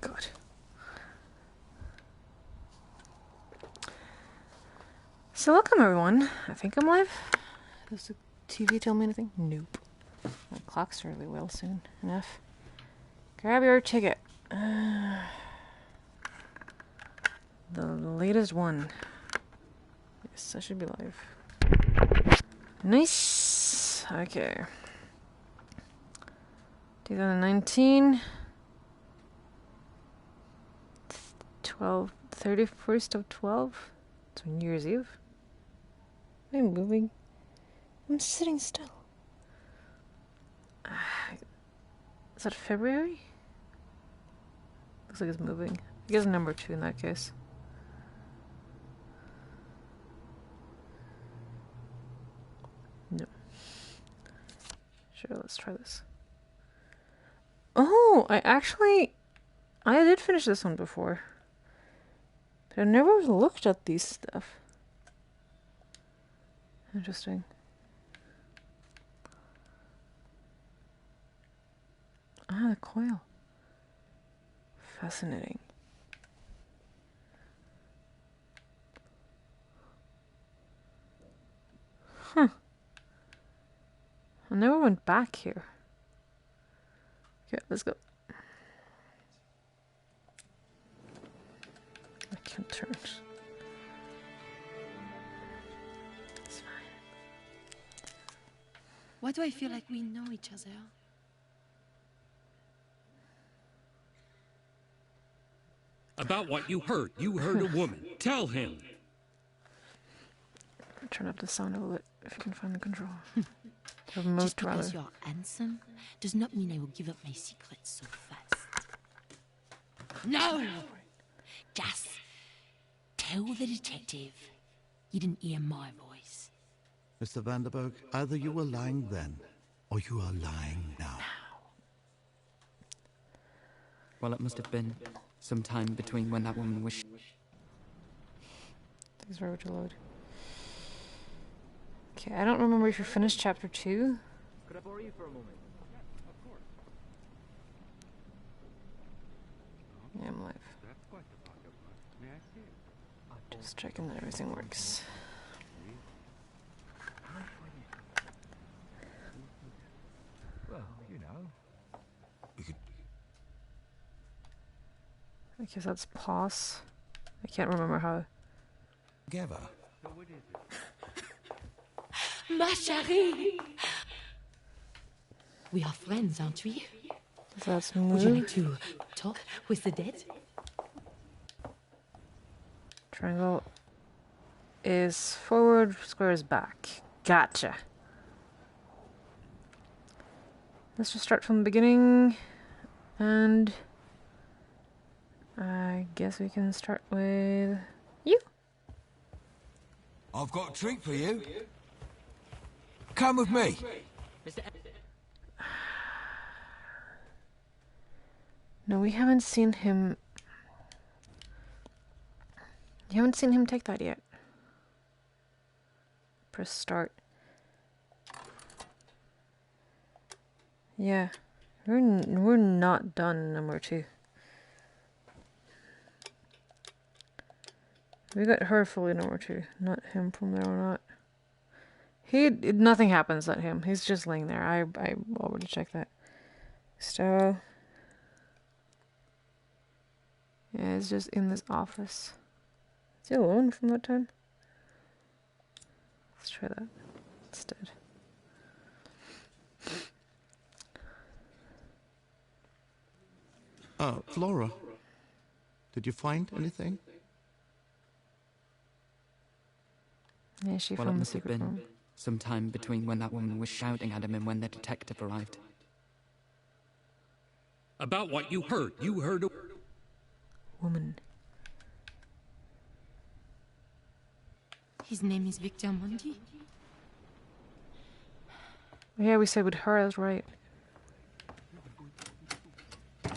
God. So welcome everyone. I think I'm live. Does the TV tell me anything? Nope. My clock's really well soon enough. Grab your ticket. The latest one. Yes, I should be live. Nice. Okay. 2019. 31st of 12. It's New Year's Eve. I'm moving. I'm sitting still. Is that February? Looks like it's moving. I guess number 2 in that case. No. Sure, let's try this. Oh, I did finish this one before. But I never looked at these stuff. Interesting. Ah, the coil. Fascinating. Huh. I never went back here. Okay, let's go. I can't turn. It's fine. Why do I feel like we know each other? About what you heard. You heard a woman. Tell him. Turn up the sound a little bit if you can find the control. Remote, Just because rather. you're handsome does not mean I will give up my secrets so fast. No! Just tell the detective you didn't hear my voice. Mr. Vanderberg, either you were lying then, or you are lying now. Well, it must have been some time between when that woman was... These were to load. Okay, I don't remember if you finished chapter 2. Could I borrow you for a moment? Yeah, of course. Yeah, I'm live. That's quite the pocket. May I see it? Just checking that everything works. Well, you know. I guess that's pause. I can't remember how. Together. So what is it? Ma chérie! We are friends, aren't we? So that's Would you move. like to talk with the dead? Triangle is forward, square is back. Gotcha. Let's just start from the beginning. And I guess we can start with you. I've got a treat for you. Come with me. No, we haven't seen him. You haven't seen him take that yet. Press start. Yeah, we're not done number 2. We got her fully number 2, not him from there on out. Nothing happens at him. He's just laying there. I already checked that. So yeah, it's just in this office. Is he alone from that time? Let's try that instead. Flora, did you find anything? Yeah, she Well, it from the must have secret been room. some time between when that woman was shouting at him and when the detective arrived. About what you heard. You heard a... Woman. His name is Victor Mondi. Yeah, we said with her, that's right. They've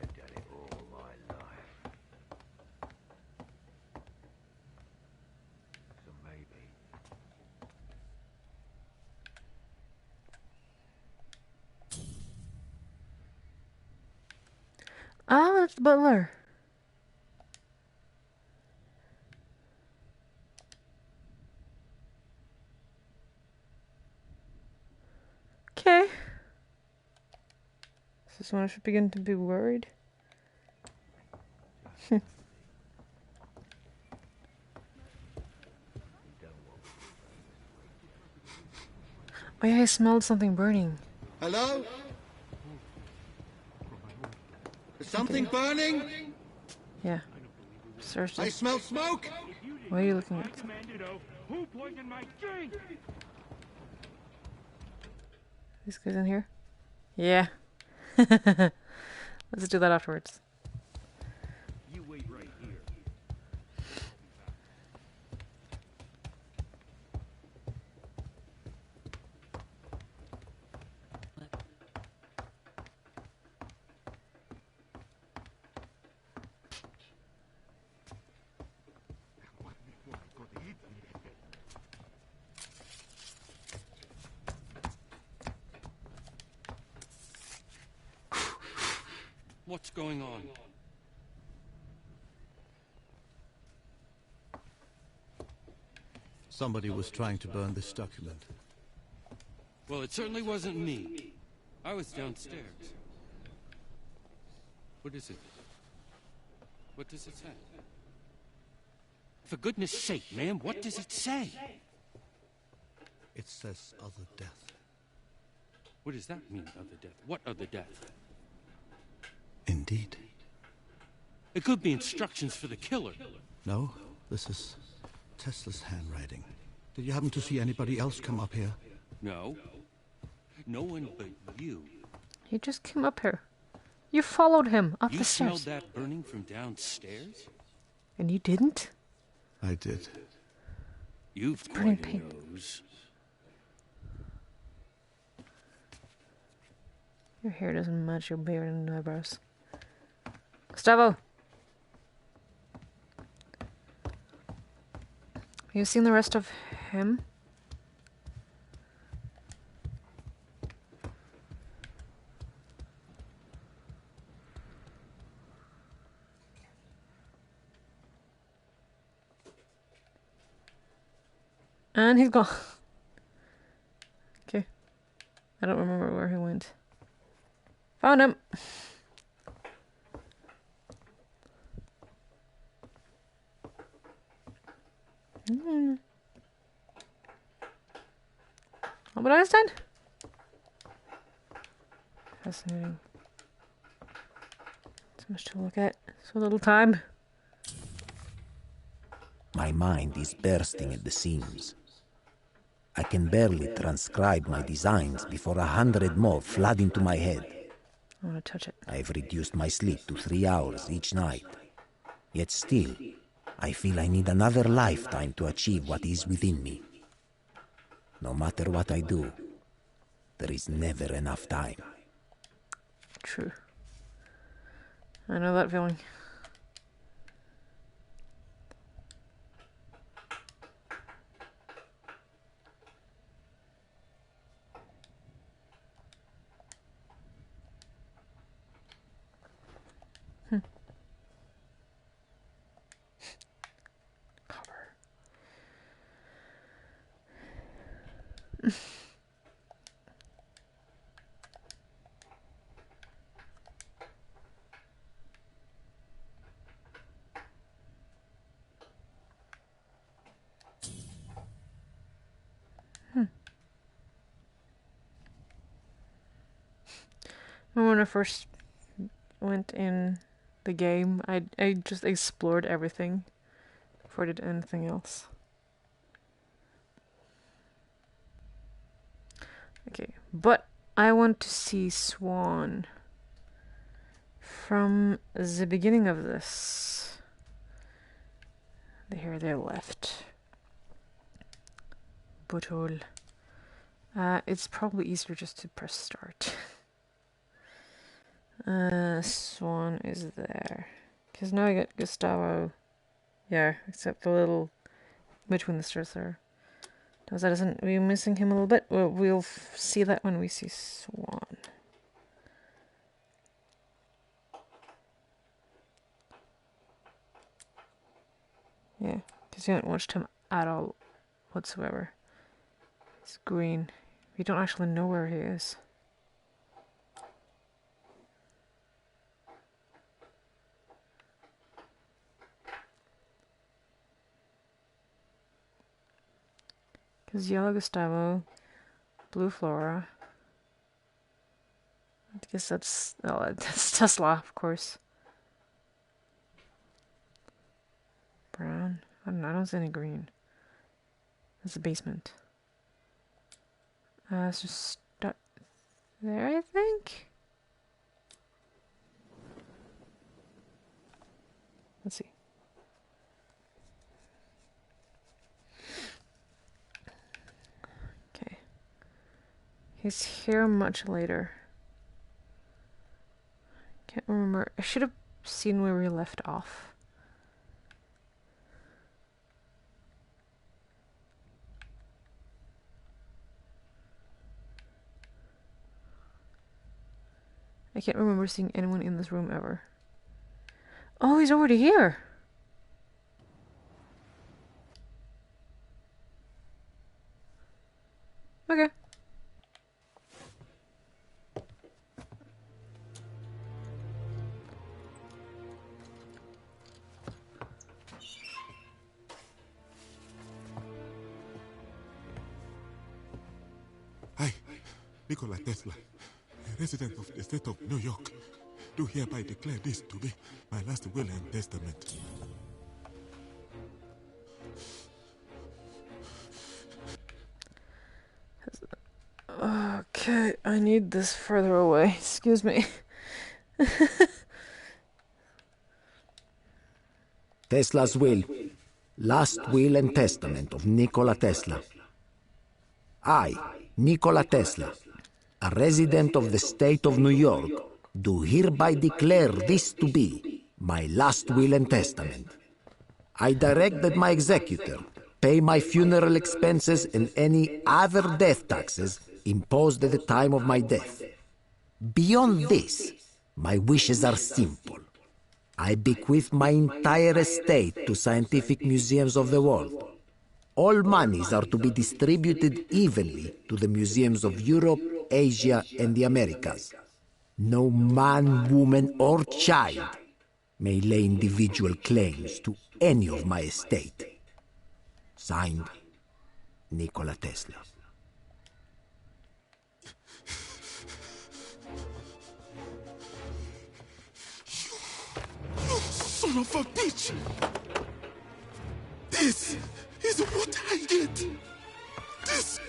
done it all my life. So maybe. Oh, that's the butler. Okay. Is this when I should begin to be worried? Oh yeah, I smelled something burning. Hello? Is something burning? Yeah. Seriously? I smell smoke! Why are you looking at? Who poisoned my drink? These guys in here? Yeah. Let's do that afterwards. You wait right here. What's going on? Somebody was trying to burn this document. Well, it certainly wasn't me. I was downstairs. What is it? What does it say? For goodness sake, ma'am, what does it say? It says other death. What does that mean, other death? What other death? Indeed. It could be instructions for the killer. No, this is Tesla's handwriting. Did you happen to see anybody else come up here? No. No one but you. He just came up here. You followed him up You the smelled stairs. that burning from downstairs? And you didn't? I did. You've burning quite a pink. nose. Your hair doesn't match your beard and eyebrows. Gustavo! Have you seen the rest of him? And he's gone. Okay. I don't remember where he went. Found him! Albert Einstein? Fascinating. So much to look at. So little time. My mind is bursting at the seams. I can barely transcribe my designs before 100 more flood into my head. I want to touch it. I have reduced my sleep to 3 hours each night. Yet still, I feel I need another lifetime to achieve what is within me. No matter what I do, there is never enough time. True. I know that feeling. Cover. Remember when I first went in the game, I just explored everything before I did anything else. Okay, but I want to see Swan from the beginning of this. Here they're left. Butthole. It's probably easier just to press start. Swan is there. Because now I get Gustavo. Yeah, except the little between the stairs there. Does that isn't we missing him a little bit? We'll see that when we see Swan. Yeah, because you haven't watched him at all whatsoever. He's green. We don't actually know where he is. Because yellow Gustavo, blue Flora. I guess that's Tesla, of course. Brown. I don't see any green. That's the basement. Let's just start there, I think. Let's see. Okay. He's here much later. Can't remember. I should have seen where we left off. I can't remember seeing anyone in this room ever. Oh, he's already here. Okay. I, Nikola Tesla, a resident of the state of New York, do hereby declare this to be my last will and testament. Okay, I need this further away. Excuse me. Tesla's will. Last will and testament of Nikola Tesla. I, Nikola Tesla, a resident of the state of New York, do hereby declare this to be my last will and testament. I direct that my executor pay my funeral expenses and any other death taxes imposed at the time of my death. Beyond this, my wishes are simple. I bequeath my entire estate to scientific museums of the world. All monies are to be distributed evenly to the museums of Europe, Asia, and the Americas. No man, woman, or child may lay individual claims to any of my estate. Signed, Nikola Tesla. You son of a bitch! This is what I get! This...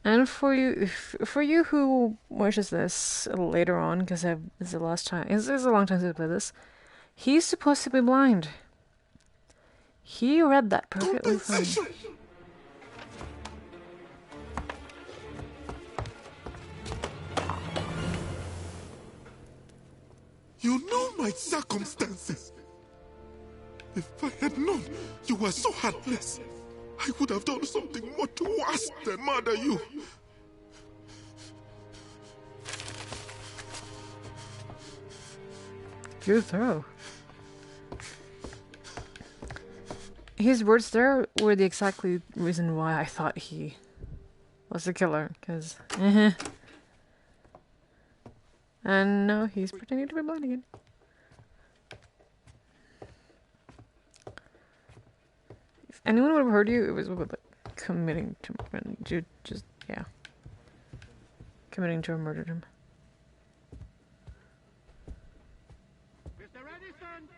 And for you who watches this later on, because this is the last time, this is a long time since I played this, he's supposed to be blind. He read that perfectly fine. You know my circumstances. If I had known you were so heartless, I would have done something much worse than murder you. You're thorough. His words there were the exactly reason why I thought he was the killer, because and now he's pretending to be blind again. If anyone would have heard you, it was with like committing to committing to a murder him. Mr. Edison!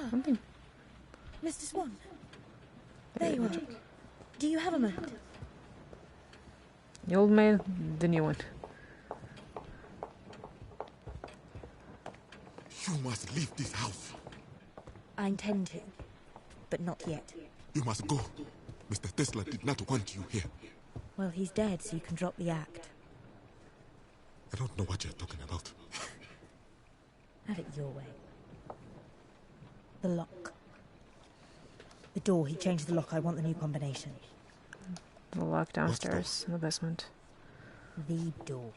Something. Mr. Swan. There you are. Do you have a moment? The old man, the new one. You must leave this house. I intend to, but not yet. You must go. Mr. Tesla did not want you here. Well, he's dead, so you can drop the act. I don't know what you're talking about. Have it your way. The lock. The door, he changed the lock. I want the new combination. The lock downstairs in the basement. The door.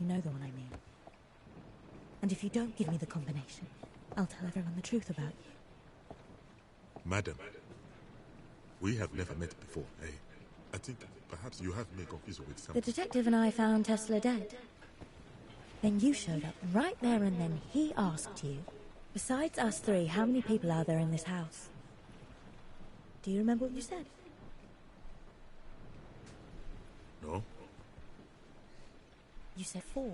You know the one I mean. And if you don't give me the combination, I'll tell everyone the truth about you. Madam, we have never met before, eh? I think perhaps you have me confused with The someone. detective and I found Tesla dead. Then you showed up, and right there and then he asked you, besides us three, how many people are there in this house? Do you remember what you said? No? You said 4.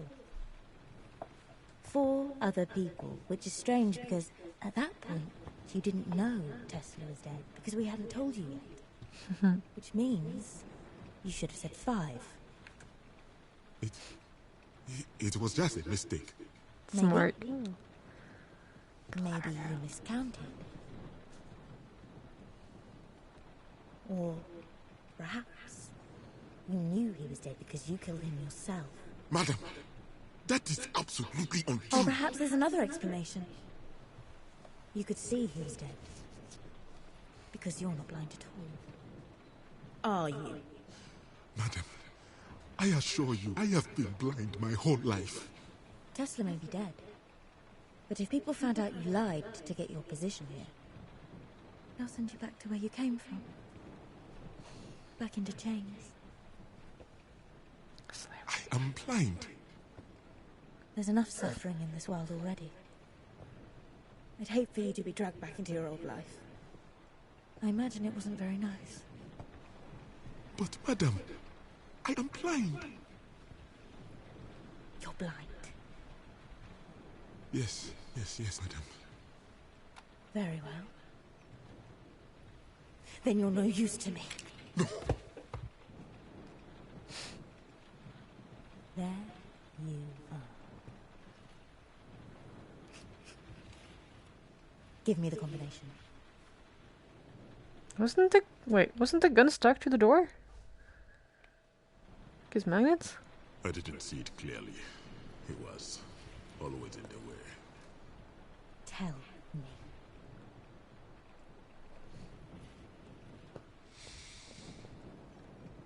4 other people, which is strange because at that point you didn't know Tesla was dead because we hadn't told you yet. Which means you should have said 5. It was just a mistake. Smart. Maybe you miscounted. Or perhaps you knew he was dead because you killed him yourself. Madam, that is absolutely untrue. Or perhaps there's another explanation. You could see he was dead. Because you're not blind at all. Are you? Madam, I assure you, I have been blind my whole life. Tesla may be dead. But if people found out you lied to get your position here, they'll send you back to where you came from. Back into chains. I am blind. There's enough suffering in this world already. I'd hate for you to be dragged back into your old life. I imagine it wasn't very nice. But madam, I am blind. You're blind. Yes, madam. Very well. Then you're no use to me. No. There you are. Give me the combination. Wasn't the gun stuck to the door? His magnets? I didn't see it clearly. He was always in the way. Tell me.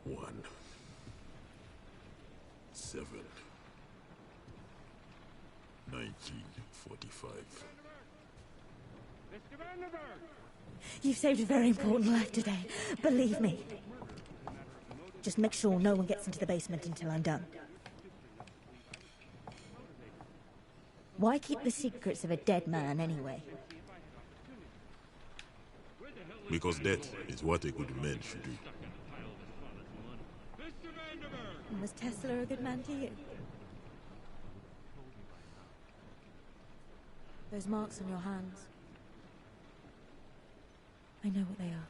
One. 7. 1945. You've saved a very important life today. Believe me. Just make sure no one gets into the basement until I'm done. Why keep the secrets of a dead man anyway? Because death is what a good man should do. And was Tesla a good man to you? Those marks on your hands. I know what they are.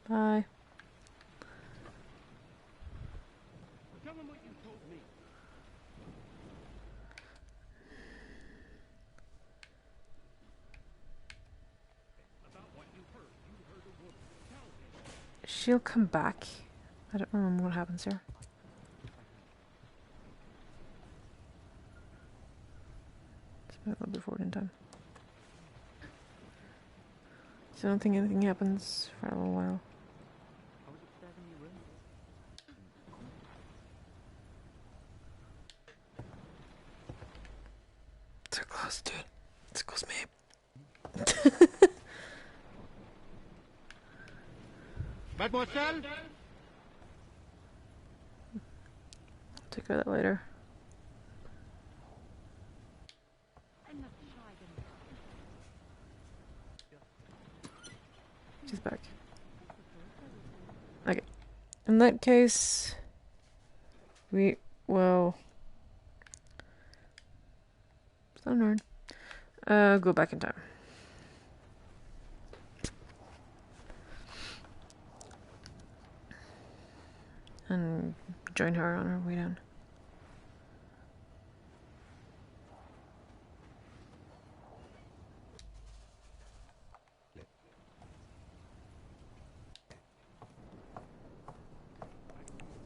Bye. Tell him what you told me. About what you heard. You heard a woman. Tell him. She'll come back. I don't remember what happens here. It's a little bit forward in time. So I don't think anything happens for a little while. So close, dude. So close, mate. Mademoiselle? Take care of that later. She's back. Okay. In that case, we will... go back in time. And join her on her way down.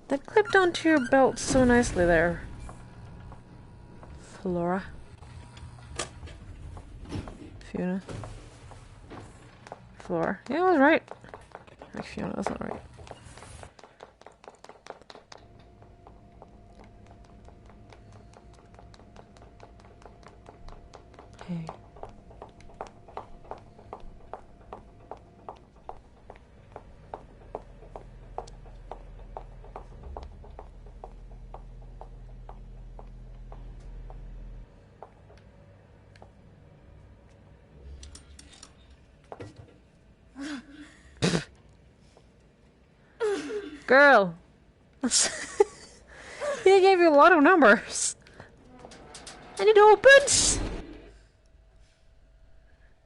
That clipped onto your belt so nicely there, Flora. Fiona. Flora. Yeah, I was right. Like Fiona, that's not right. Hey. Girl! He gave you a lot of numbers. I need to open!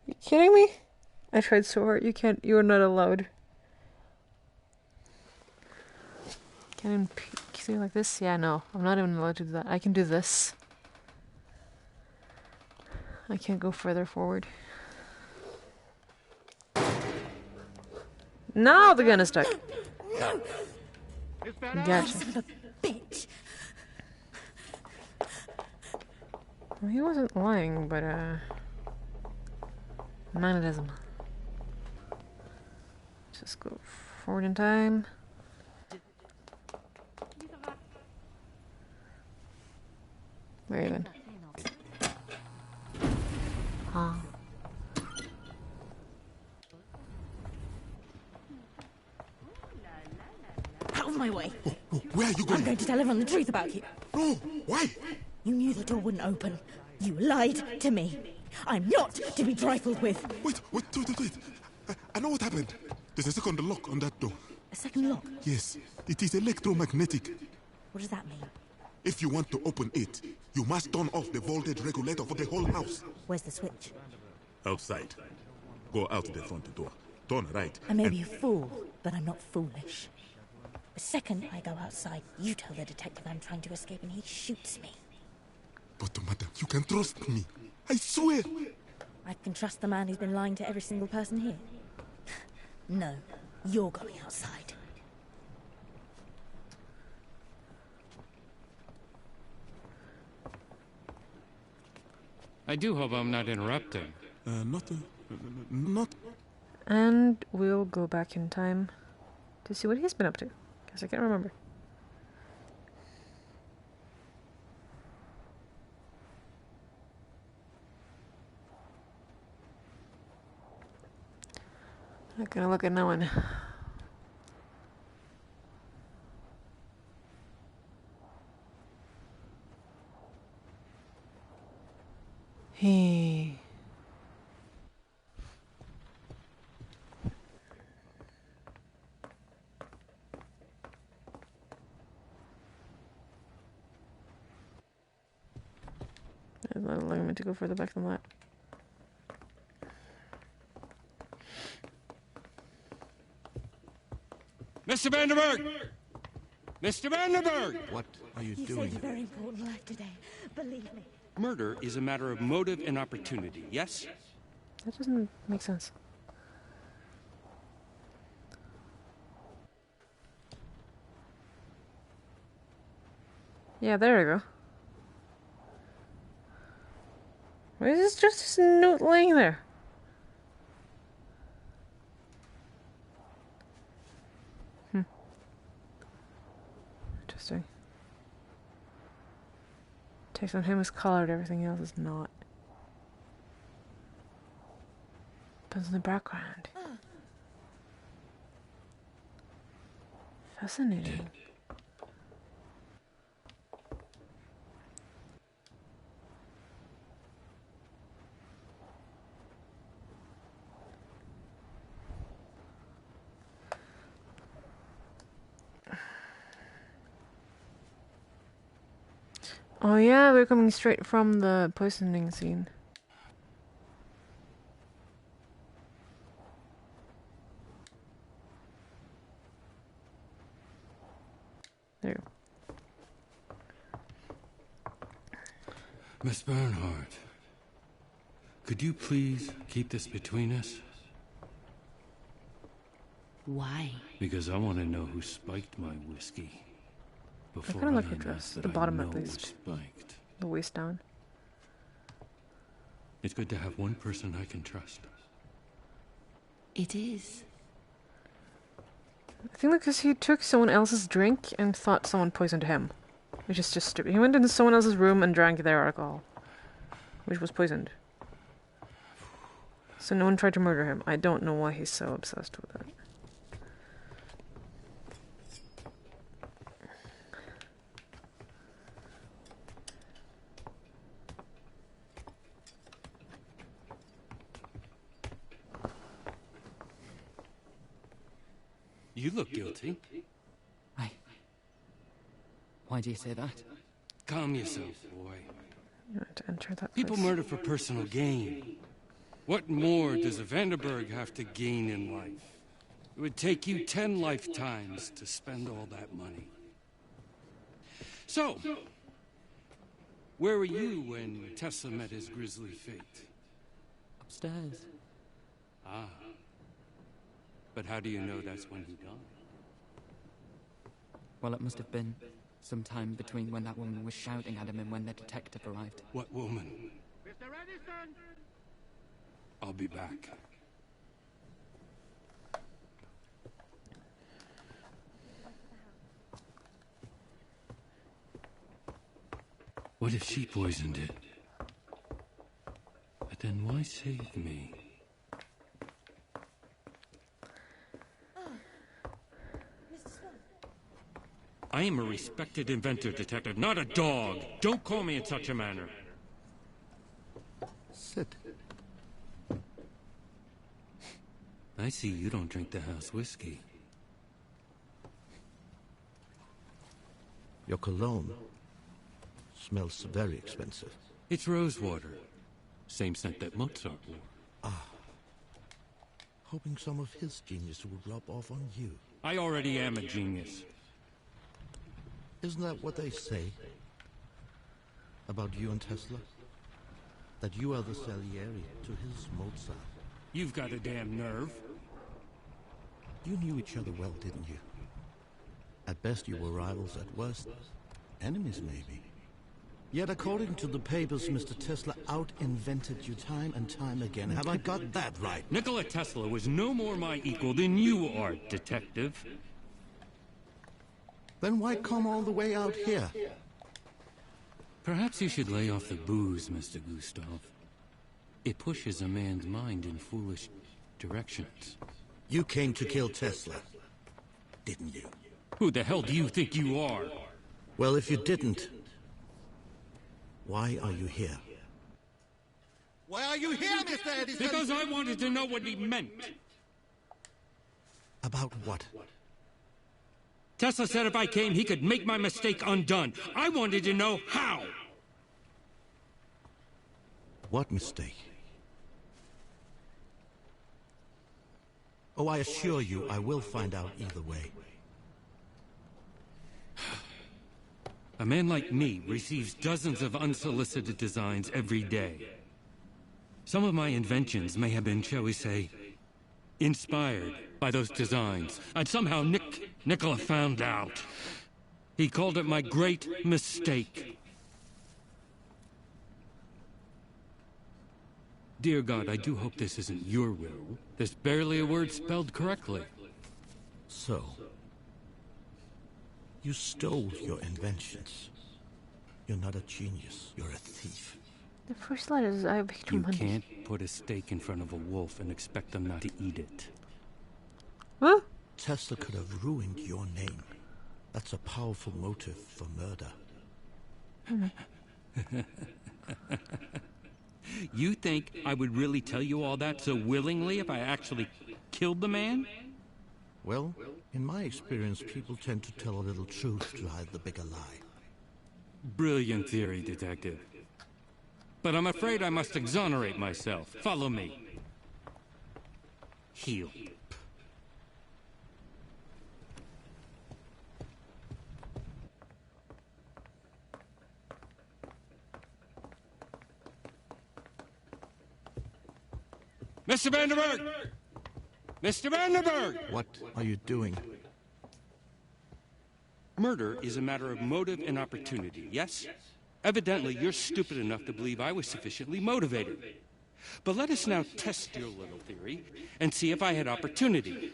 You kidding me? I tried so hard. You can't. You are not allowed. Can I see like this? Yeah, no. I'm not even allowed to do that. I can do this. I can't go further forward. Now the gun is stuck. Gotcha. Son of a bitch. Well, he wasn't lying, but magnetism. Just go forward in time. Very good. Out of my way. Where are you I'm going? going to tell everyone the truth about you. No, why? You knew the door wouldn't open. You lied to me. I'm not to be trifled with. Wait. I know what happened. There's a second lock on that door. A second lock? Yes, it is electromagnetic. What does that mean? If you want to open it, you must turn off the voltage regulator for the whole house. Where's the switch? Outside. Go out the front door. Turn right. I may be a fool, but I'm not foolish. The second I go outside, you tell the detective I'm trying to escape and he shoots me. But, madam, you can trust me. I swear. I can trust the man who's been lying to every single person here. No, you're going outside. I do hope I'm not interrupting. Not. And we'll go back in time to see what he's been up to. Because I can't remember. Not gonna look at no one. Hey. There's not allowing me to go further back than that. Mr. Vanderberg! Mr. Vanderberg! What are you You doing? saved a very important life today. Believe me. Murder is a matter of motive and opportunity, yes? That doesn't make sense. Yeah, there we go. Why is this just a note laying there? Interesting. Text on him is colored, everything else is not. Depends on the background. Fascinating. Oh yeah, we're coming straight from the poisoning scene. There you go. Miss Bernhardt, could you please keep this between us? Why? Because I want to know who spiked my whiskey. Before kind of like her IMS dress, that the I bottom know at was least. spiked. The waist down. It's good to have one person I can trust. It is. I think because he took someone else's drink and thought someone poisoned him. Which is just stupid. He went into someone else's room and drank their alcohol. Which was poisoned. So no one tried to murder him. I don't know why he's so obsessed with it. You look guilty. Why do you say that? Calm yourself, boy. You want to enter that People place. murder for personal gain. What more does a Vanderberg have to gain in life? It would take you 10 lifetimes to spend all that money. So, where were you when Tesla met his grisly fate? Upstairs. Ah. But how do you know that's when he died? Well, it must have been sometime between when that woman was shouting at him and when the detective arrived. What woman? Mr. Edison! I'll be back. What if she poisoned it? But then why save me? I am a respected inventor, Detective, not a dog. Don't call me in such a manner. Sit. I see you don't drink the house whiskey. Your cologne smells very expensive. It's rosewater. Same scent that Mozart wore. Ah. Hoping some of his genius would rub off on you. I already am a genius. Isn't that what they say about you and Tesla? That you are the Salieri to his Mozart. You've got a damn nerve. You knew each other well, didn't you? At best you were rivals, at worst enemies maybe. Yet according to the papers, Mr. Tesla out-invented you time and time again. Have I got that right? Nikola Tesla was no more my equal than you are, Detective. Then why come all the way out here? Perhaps you should lay off the booze, Mr. Gustav. It pushes a man's mind in foolish directions. You came to kill Tesla, didn't you? Who the hell do you think you are? Well, if you didn't, why are you here? Why are you here, Mr. Edison? Because I wanted to know what he meant. About what? Tesla said if I came, he could make my mistake undone. I wanted to know how. What mistake? Oh, I assure you, I will find out either way. A man like me receives dozens of unsolicited designs every day. Some of my inventions may have been, shall we say, inspired by those designs. And somehow Nikola found out. He called it my great mistake. Dear God, I do hope this isn't your will. There's barely a word spelled correctly. So, you stole your inventions. You're not a genius, you're a thief. The first letter is I have You can't put a steak in front of a wolf and expect them not to eat it. Huh? Tesla could have ruined your name. That's a powerful motive for murder. You think I would really tell you all that so willingly if I actually killed the man? Well, in my experience, people tend to tell a little truth to hide the bigger lie. Brilliant theory, Detective. But I'm afraid I must exonerate myself. Follow me. Heel. Mr. Vanderberg! Mr. Vanderberg! What are you doing? Murder is a matter of motive and opportunity, yes? Evidently, you're stupid enough to believe I was sufficiently motivated. But let us now test your little theory and see if I had opportunity.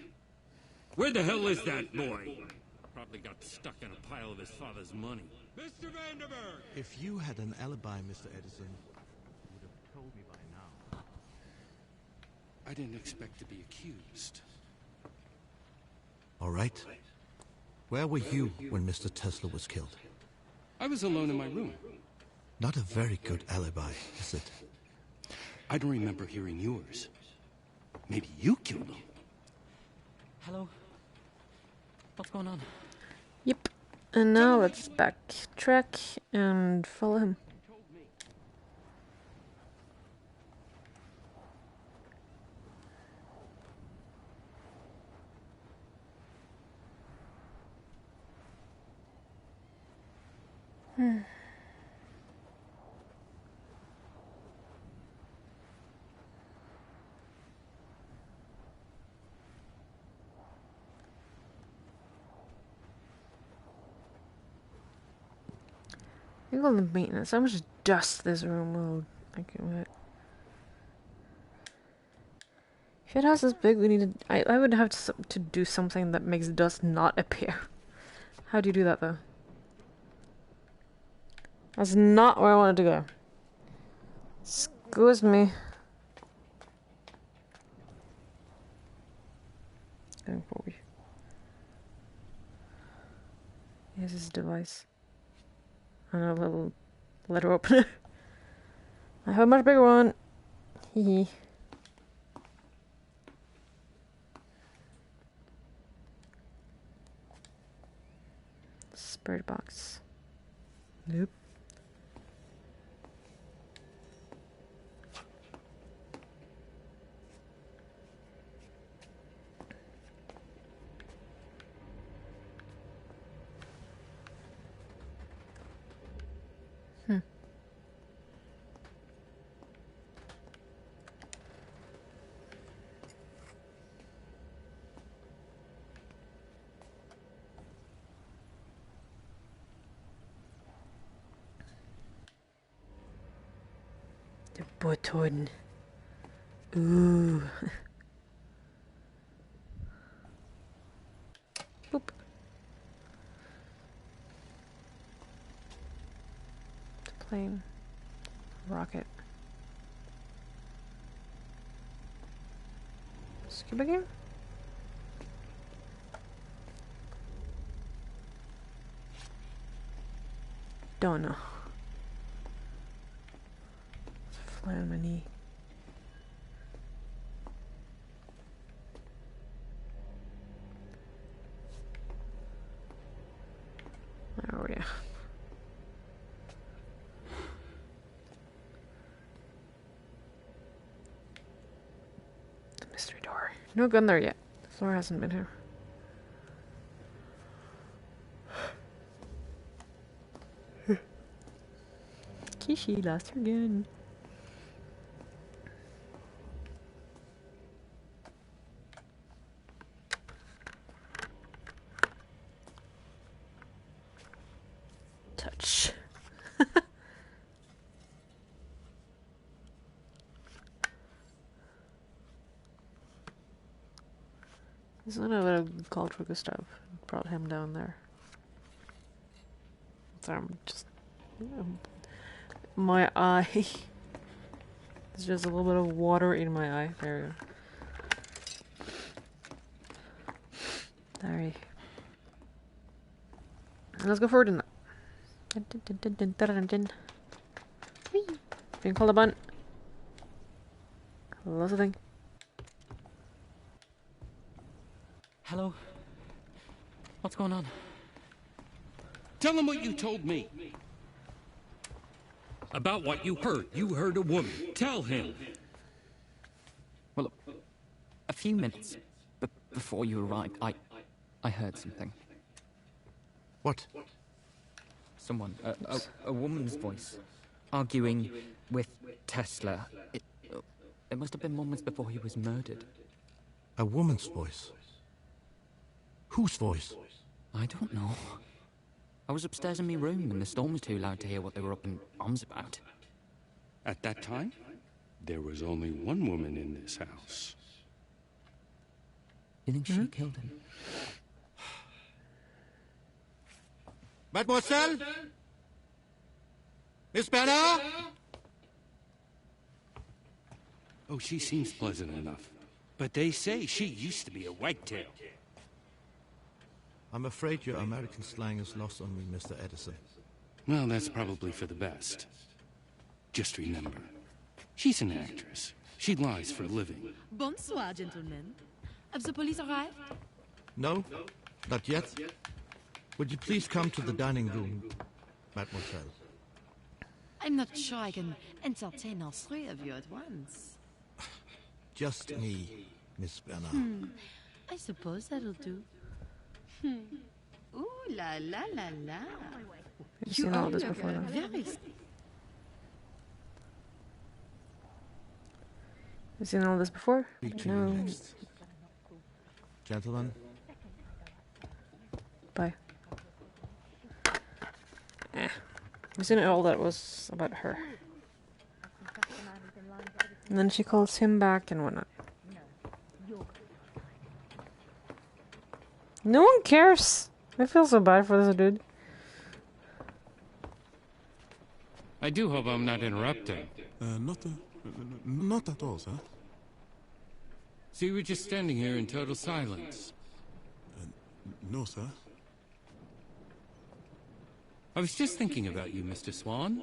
Where the hell is that boy? Probably got stuck in a pile of his father's money. Mr. Vanderberg! If you had an alibi, Mr. Edison, you would have told me by now. I didn't expect to be accused. All right. Where were you when Mr. Tesla was killed? I was alone in my room. Not a very good alibi, is it? I don't remember hearing yours. Maybe you killed him. Hello? What's going on? Yep. And now let's backtrack and follow him. I think on the maintenance. How much dust this room will I can get. If it has this big, we need to. I would have to do something that makes dust not appear. How do you do that though? That's not where I wanted to go. Excuse me. Going forward. Here's his device. And a little letter opener. I have a much bigger one. Hee hee. Spirit box. Nope. The button. Ooh. Boop. The plane. Rocket. Scuba gear? Don't know. Fly on my knee. Oh yeah. The mystery door. No gun there yet. The door hasn't been here. Kishi lost her gun. Touch. This one I would have called for Gustav. Brought him down there. Sorry, I'm just... my eye. There's just a little bit of water in my eye. There we go. Sorry. Let's go forward in that. Whee! Being called a bun. Close the thing. Hello? What's going on? Tell him what you told me. About what you heard. You heard a woman. Tell him. Well, a few minutes before you arrived, I heard something. What? Someone, a woman's voice, arguing with Tesla. It must have been moments before he was murdered. A woman's voice? Whose voice? I don't know. I was upstairs in my room and the storm was too loud to hear what they were up in arms about. At that time, there was only one woman in this house. You think she killed him? Mademoiselle? Miss Bernard? Oh, she seems pleasant enough. But they say she used to be a wagtail. I'm afraid your American slang is lost on me, Mr. Edison. Well, that's probably for the best. Just remember, she's an actress. She lies for a living. Bonsoir, gentlemen. Have the police arrived? No, not yet. Would you please come to the dining room, mademoiselle? I'm not sure I can entertain all three of you at once. Just me, Miss Bernard. I suppose that'll do. Ooh la la la la. You've seen all this before, though. Very... You've seen all this before? No. Gentlemen, Bye. I've seen it all that was about her. And then she calls him back and whatnot. No one cares. I feel so bad for this dude. I do hope I'm not interrupting. Not at all, sir. So you were just standing here in total silence. No, sir. I was just thinking about you, Mr. Swan.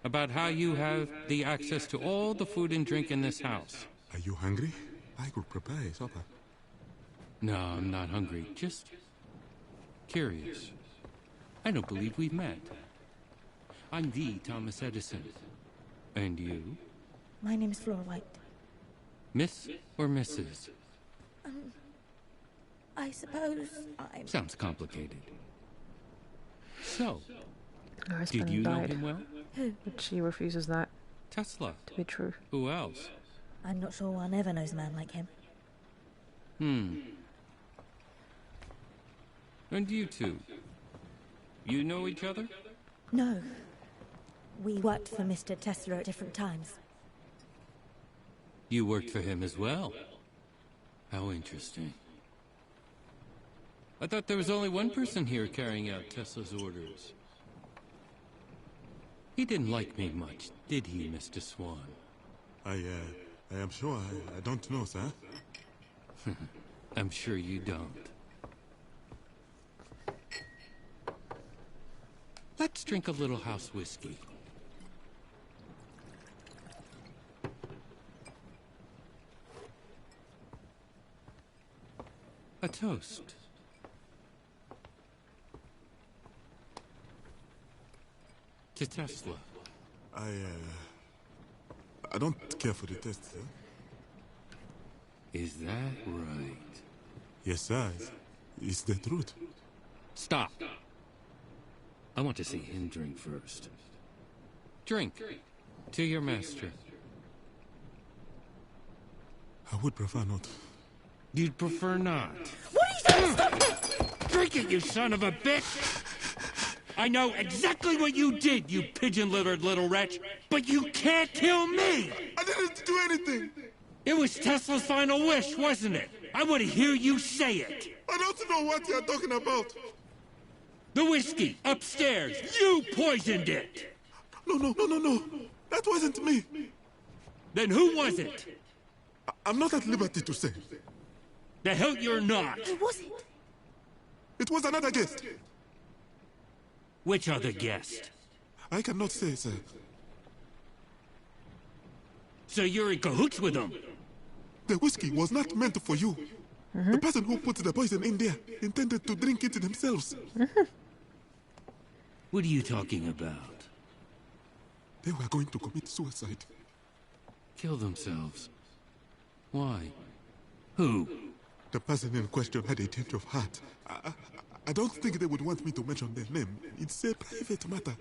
About how you have the access to all the food and drink in this house. Are you hungry? I could prepare a supper. No, I'm not hungry. Just curious. I don't believe we've met. I'm the Thomas Edison. And you? My name is Flora White. Miss or Mrs.? I suppose I'm... Sounds complicated. So, Her did husband you know died, him well? Who? but she refuses that Tesla. to be true. Who else? I'm not sure one ever knows a man like him. And you two? You know each other? No. We worked for Mr. Tesla at different times. You worked for him as well. How interesting. I thought there was only one person here carrying out Tesla's orders. He didn't like me much, did he, Mr. Swan? I am sure I don't know, sir. I'm sure you don't. Let's drink a little house whiskey. A toast. To Tesla. I don't care for the test, sir. Is that right? Yes, sir. It's the truth. Stop. I want to see him drink first. Drink. To your master. I would prefer not. You'd prefer not. What are you doing? Stop it! Drink it, you son of a bitch! I know exactly what you did, you pigeon-livered little wretch, but you can't kill me! I didn't do anything! It was Tesla's final wish, wasn't it? I want to hear you say it! I don't know what you're talking about! The whiskey, upstairs, you poisoned it! No. That wasn't me. Then who was it? I'm not at liberty to say. The hell you're not! Who was it? It was another guest. Which other guest? I cannot say, sir. So you're in cahoots with them? The whiskey was not meant for you. The person who put the poison in there intended to drink it themselves. What are you talking about? They were going to commit suicide. Kill themselves? Why? Who? The person in question had a change of heart. I don't think they would want me to mention their name. It's a private matter.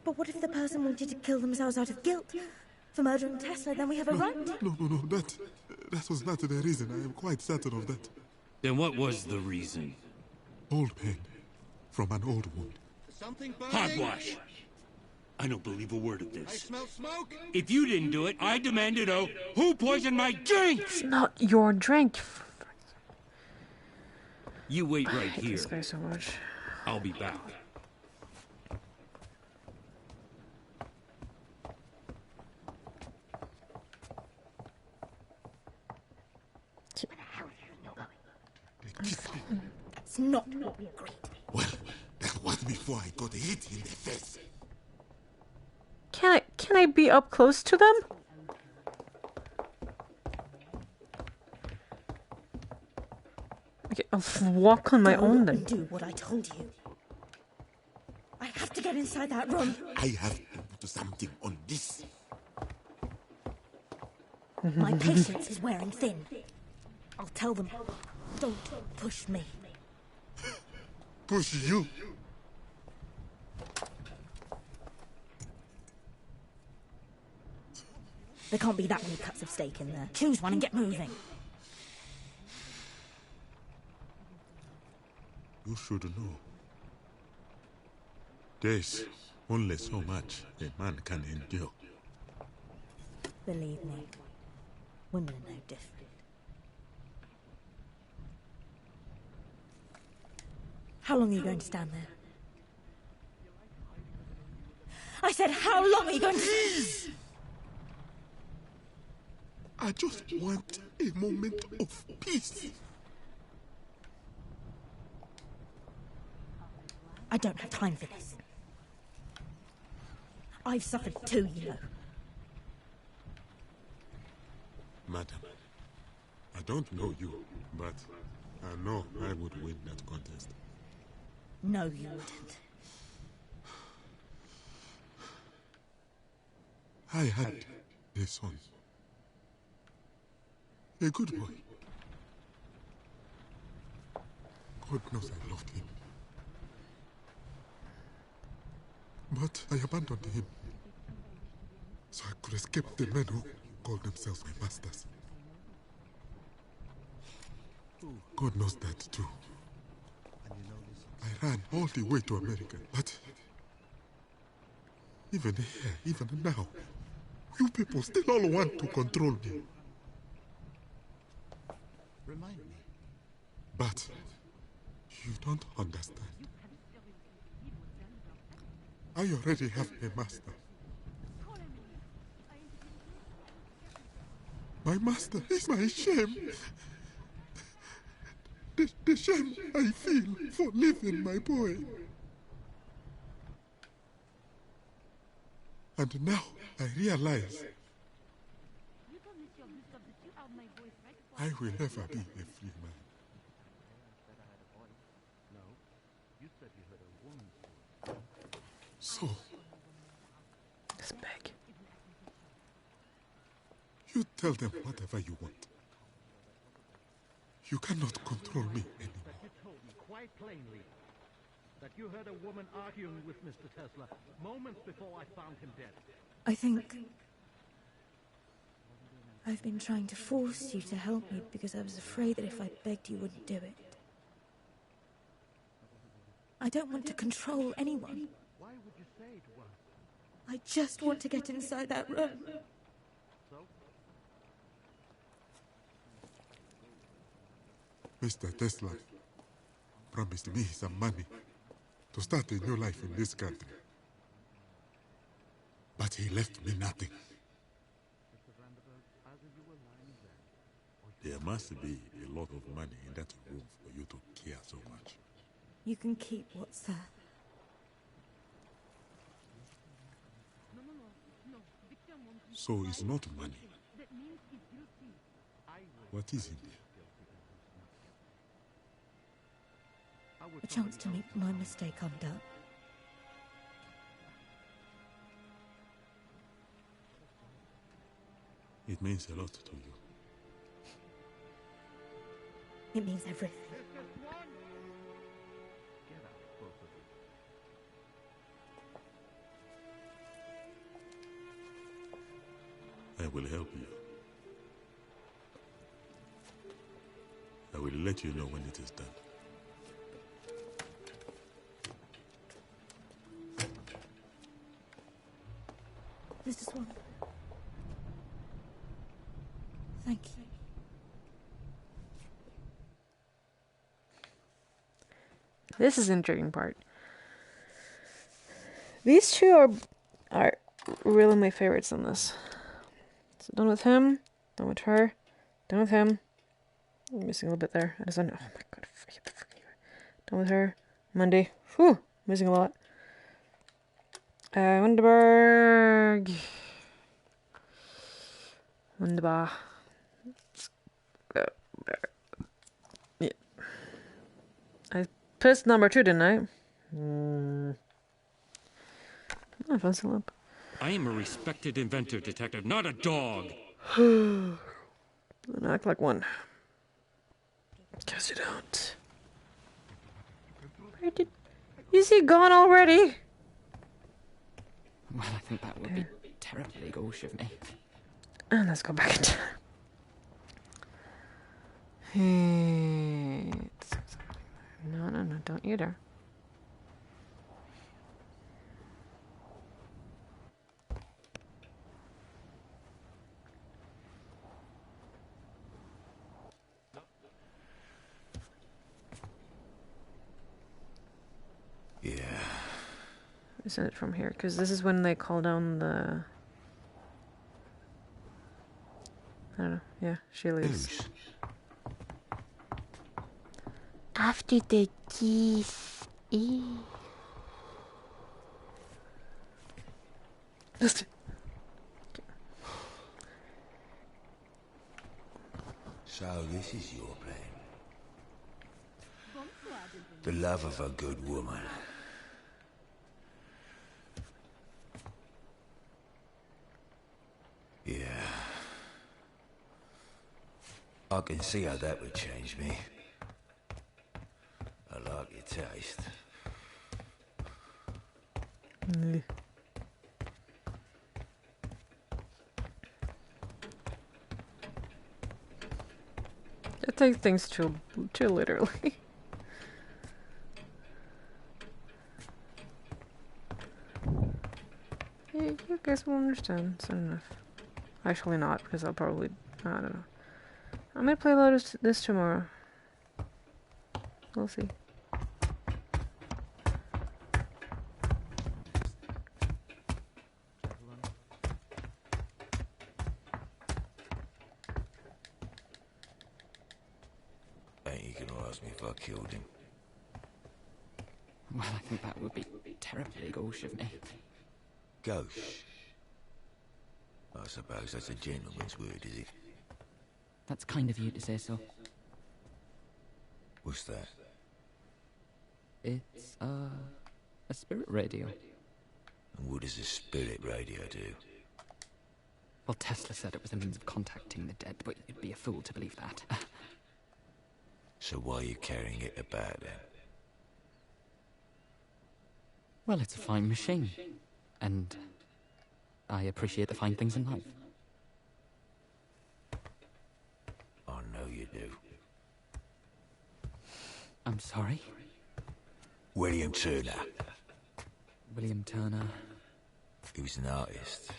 But what if the person wanted to kill themselves out of guilt? For murdering Tesla, then we have a right? No. That was not the reason. I am quite certain of that. Then what was the reason? Old pain. from an old wound. Something burning? Hogwash! I don't believe a word of I this. smell smoke. If you didn't do it, I demand to know who poisoned my drink! It's not your drink. You wait I right hate here. this guy so much. I'll be back. That's not what we agreed. Well, that was before I got hit in the face. Can I be up close to them? Okay, I'll walk on my own then. Do what I told you. I have to get inside that room. I have to put something on this. My patience is wearing thin. I'll tell them. Don't push me. Push you. There can't be that many cuts of steak in there. Choose one and get moving. You should know. There's only so much a man can endure. Believe me, women are no different. How long are you going to stand there? I said, how long are you going to... I just want a moment of peace. I don't have time for this. I've suffered too, you know. Madam, I don't know you, but I know I would win that contest. No, you wouldn't. I had a son. A good boy. God knows I loved him. But I abandoned him, so I could escape the men who called themselves my masters. God knows that too. I ran all the way to America, but even here, even now, you people still all want to control me. Remind me. But you don't understand. I already have a master. My master is my shame. The shame I feel for leaving my boy. And now I realize I will never be a free man. So, It's big. you tell them whatever you want. You cannot control me anymore. You told me quite plainly that you heard a woman arguing with Mr. Tesla moments before I found him dead. I think... I've been trying to force you to help me because I was afraid that if I begged you wouldn't do it. I don't want to control anyone. Why would you say it was? I just want to get inside that room. Mr. Tesla promised me some money to start a new life in this country. But he left me nothing. There must be a lot of money in that room for you to care so much. You can keep what's there. So it's not money. What is in there? A chance to make my mistake undone. It means a lot to you. It means everything. I will help you. I will let you know when it is done. Mr. Swan. Thank you. This is the intriguing part. These two are really my favorites in this. So done with him, done with her, done with him. I'm missing a little bit there. I just don't know. Oh my god, forget the fucking done with her. Monday. Whew, missing a lot. Wunderberg. Wunderbar. Yeah. I pressed number 2, didn't I? I found some up. I am a respected inventor, detective, not a dog. Then act like one. Guess you don't. Where did... Is he gone already? Well, I think that would be terribly gauche of me. And let's go back in time. No, don't you dare. Yeah. Isn't it from here? Because this is when they call down the... I don't know. Yeah, she leaves. After the kiss. Just... So this is your plan. The love of a good woman. Yeah. I can see how that would change me. I like your taste. I take things too literally. Yeah, you guys will understand soon enough. Actually not, because I'll probably... I don't know. I might play a lot of this tomorrow. We'll see. Ain't you gonna ask me if I killed him? Well, I think that would be terribly gauche of me. Gauche? I suppose that's a gentleman's word, is it? That's kind of you to say so. What's that? It's, a spirit radio. And what does a spirit radio do? Well, Tesla said it was a means of contacting the dead, but you'd be a fool to believe that. So why are you carrying it about then? Well, it's a fine machine. And I appreciate the fine things in life. I know you do. I'm sorry? William Turner. William Turner. He was an artist.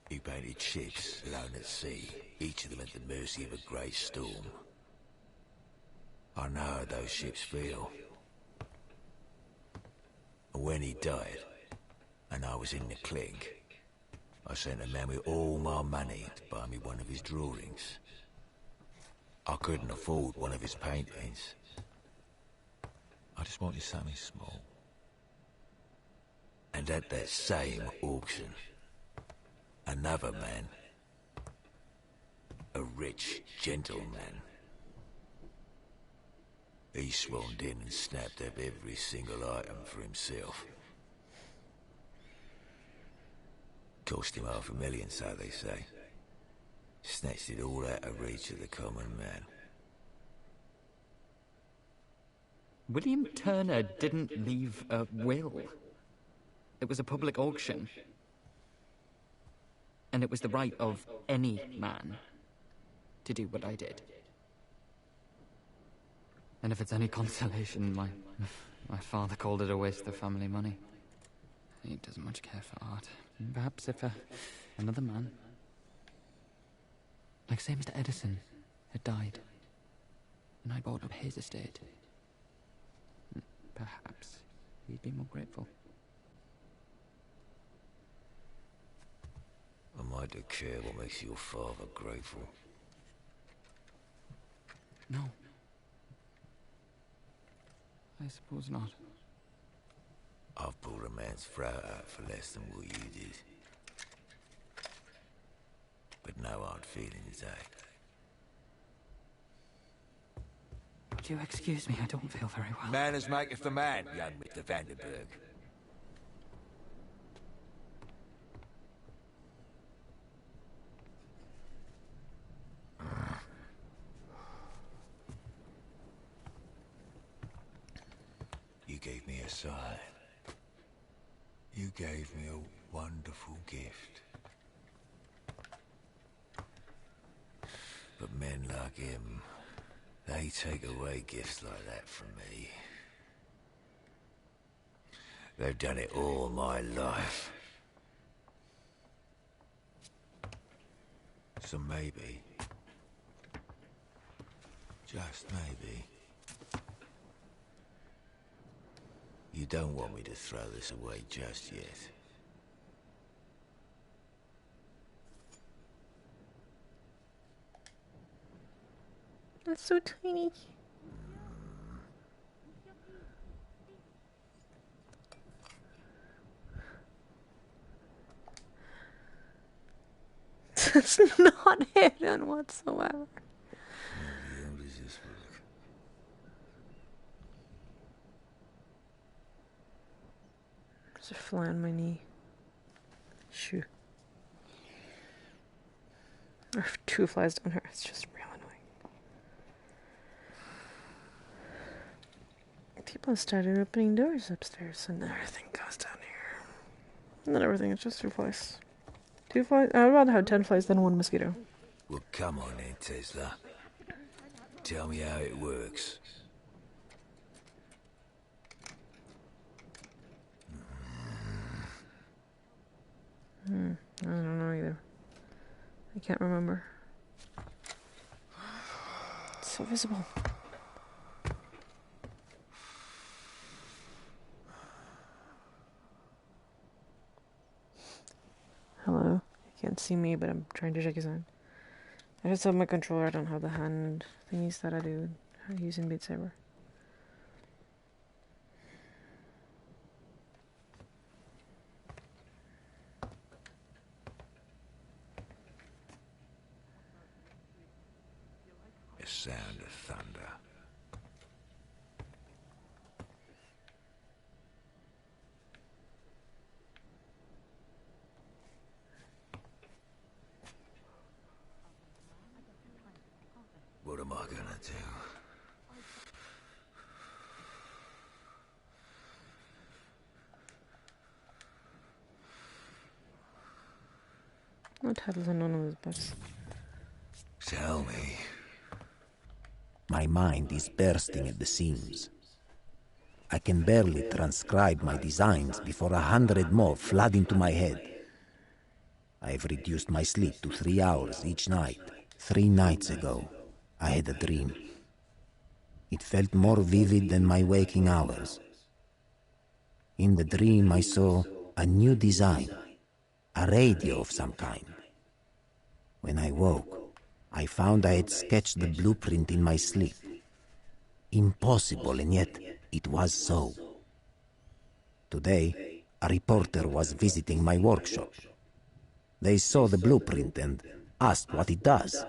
He painted ships alone at sea, each of them at the mercy of a great storm. I know how those ships feel. And when he died, and I was in the clink, I sent a man with all my money to buy me one of his drawings. I couldn't afford one of his paintings. I just wanted something small. And at that same auction, another man, a rich gentleman, he swarmed in and snapped up every single item for himself. Cost him $500,000, so they say. Snatched it all out of reach of the common man. William Turner didn't leave a will. It was a public auction. And it was the right of any man to do what I did. And if it's any consolation, my father called it a waste of family money. He doesn't much care for art. Perhaps if another man, like say Mr. Edison, had died, and I bought up his estate, perhaps he'd be more grateful. Am I to care what makes your father grateful? No. I suppose not. I've brought a man's throat out for less than what you did. But no hard feelings, eh? Would you excuse me? I don't feel very well. Manners maketh the man, young Mr. Vandenberg. You gave me a sign. You gave me a wonderful gift. But men like him, they take away gifts like that from me. They've done it all my life. So maybe, just maybe, you don't want me to throw this away just yet. That's so tiny. It's not hidden whatsoever. How does this work? There's a fly on my knee. Shoo. Or two flies down her. It's just real annoying. People started opening doors upstairs and everything goes down here. Not everything, it's just two flies. Two flies? I would rather have 10 flies than one mosquito. Well, come on then, Tesla. Tell me how it works. I don't know either. I can't remember. It's so visible. Hello. You can't see me, but I'm trying to shake his hand. I just have my controller. I don't have the hand thingies that I do using Beat Saber. The sound of thunder. What am I gonna do? No titles on none of those books. Tell me. My mind is bursting at the seams. I can barely transcribe my designs before 100 more flood into my head. I have reduced my sleep to 3 hours each night. 3 nights ago, I had a dream. It felt more vivid than my waking hours. In the dream, I saw a new design, a radio of some kind. When I woke, I found I had sketched the blueprint in my sleep. Impossible, and yet it was so. Today, a reporter was visiting my workshop. They saw the blueprint and asked what it does.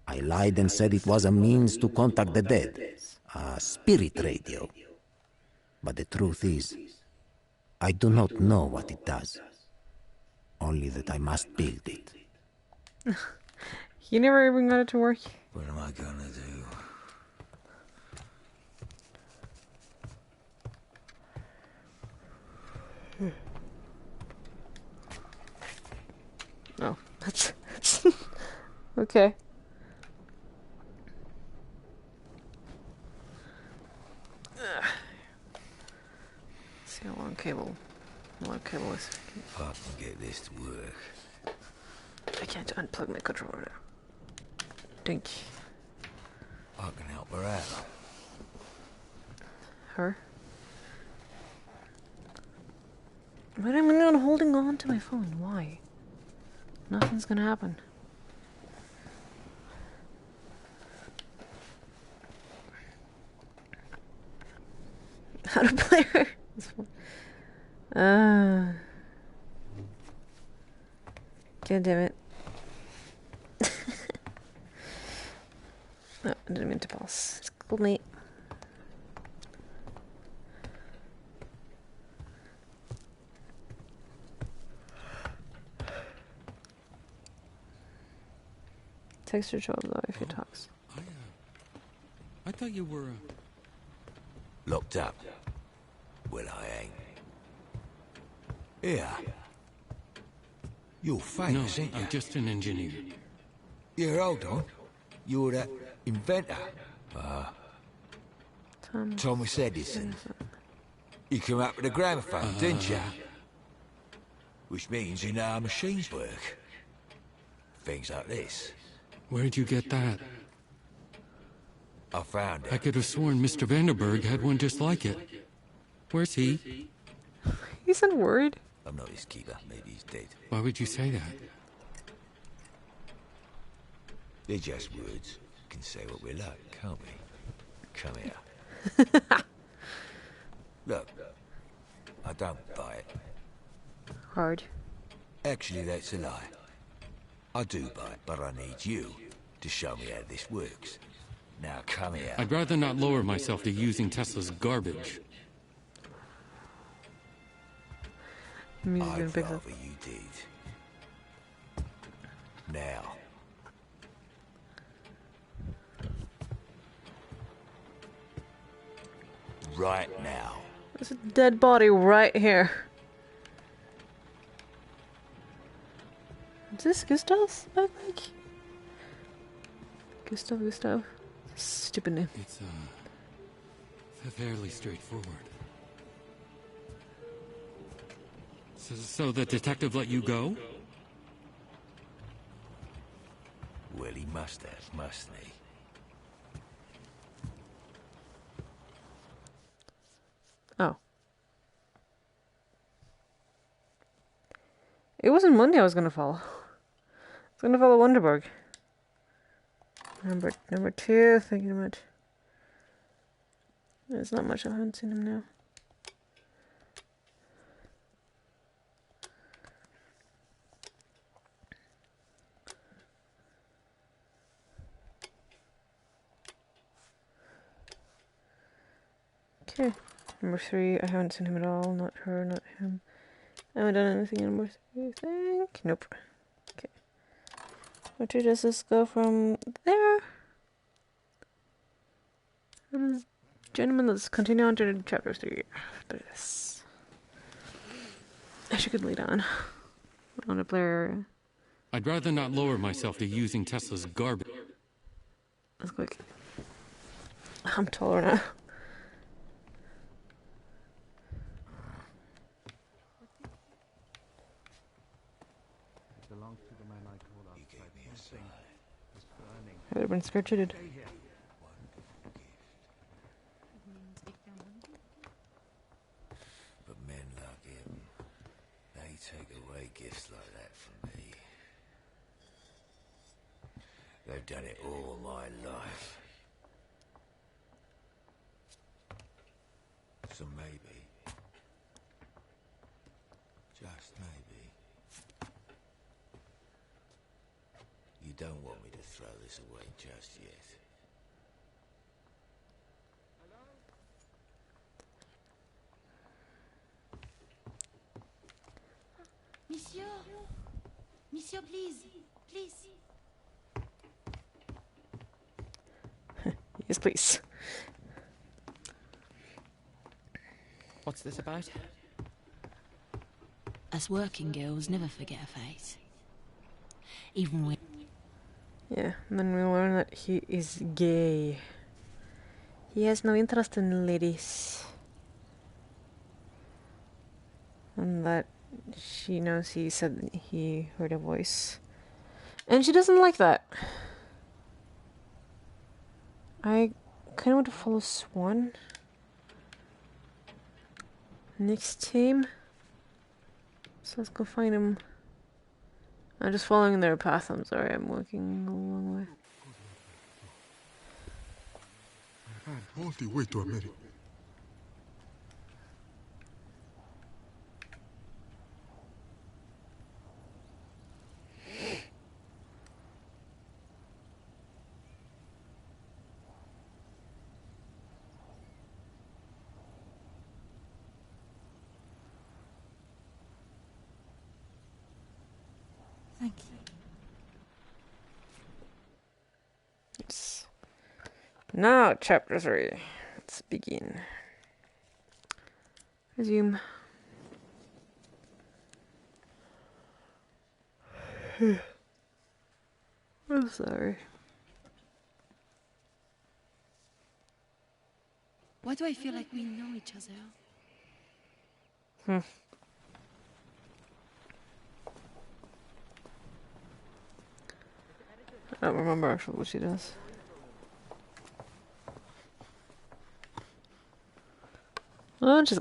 I lied and said it was a means to contact the dead, a spirit radio. But the truth is, I do not know what it does. Only that I must build it. You never even got it to work. What am I gonna do? Oh, that's okay. Let's see how long cable Okay, boys. I can get this to work. I can't unplug my controller. Dink. I can help her out. Her? But I'm not holding on to my phone. Why? Nothing's gonna happen. How to play her? God damn it. Oh, I didn't mean to pause. It's cool, mate. Text her show up though if he talks. I thought you were... Locked up? Well, I ain't. Yeah. You're famous, No, ain't you? I'm just an engineer. Yeah, hold on. You're that inventor. Thomas Edison. You came up with a gramophone, didn't you? Which means you know how machines work. Things like this. Where'd you get that? I found it. I could have sworn Mr. Vanderberg had one just like it. Where's he? He's not worried. I'm not his keeper. Maybe he's dead. Why would you say that? They're just words. We can say what we like, can't we? Come here. Look, I don't buy it. Hard. Actually, that's a lie. I do buy it, but I need you to show me how this works. Now come here. I'd rather not lower myself to using Tesla's garbage. Music's gonna I'd pick rather up. you did. Now. Right now. There's a dead body right here. Is this Gustav's backpack? Gustav. Stupid name. It's, fairly straightforward. So the detective let you go? Well, he must have, mustn't he? Oh. It wasn't Monday I was gonna follow. I was gonna follow Wonderberg. Number 2, thank you very much. There's not much, I haven't seen him now. Okay. Number 3, I haven't seen him at all. Not her, not him. I haven't done anything in number 3, I think. Nope. Okay. Where does this go from there? And gentlemen, let's continue on to chapter 3 after this. I should lead on a player area. I'd rather not lower myself to using Tesla's garbage. Let's quick. I'm taller now. I would have been scripted. But men like him, they take away gifts like that from me. They've done it all my life. So maybe, just maybe, you don't want me to throw this away just yet. Monsieur! Monsieur, please! Please! Yes, please. What's this about? Us working girls never forget a face. Even when... Yeah, and then we learn that he is gay. He has no interest in ladies. And and that she knows he said that he heard a voice. And she doesn't like that. I kind of want to follow Swan. Next team. So let's go find him. I'm just following their path. I'm sorry, I'm walking a long way. All the way to America. Thank you. Yes. Now, chapter 3. Let's begin. Resume. I'm sorry. Why do I feel like we know each other? I don't remember actually what she does. Oh, she's...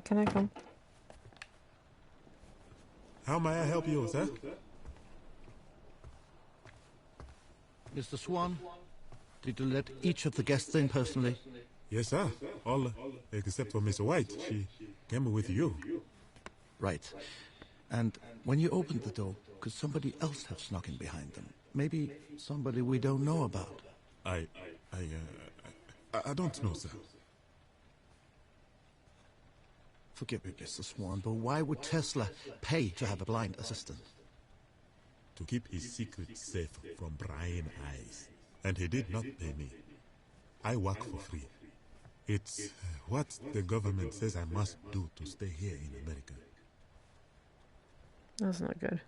Can I come? How may I help you, sir? Mr. Swan, did you let each of the guests in personally? Yes, sir. All except for Miss White. She came with you. Right. And when you opened the door, could somebody else have snuck in behind them? Maybe somebody we don't know about? I don't know, sir. Forgive me, Mr. Swan, but why would Tesla pay to have a blind assistant? To keep his secret safe from prying eyes. And he did not pay me. I work for free. It's what the government says I must do to stay here in America. That's not good.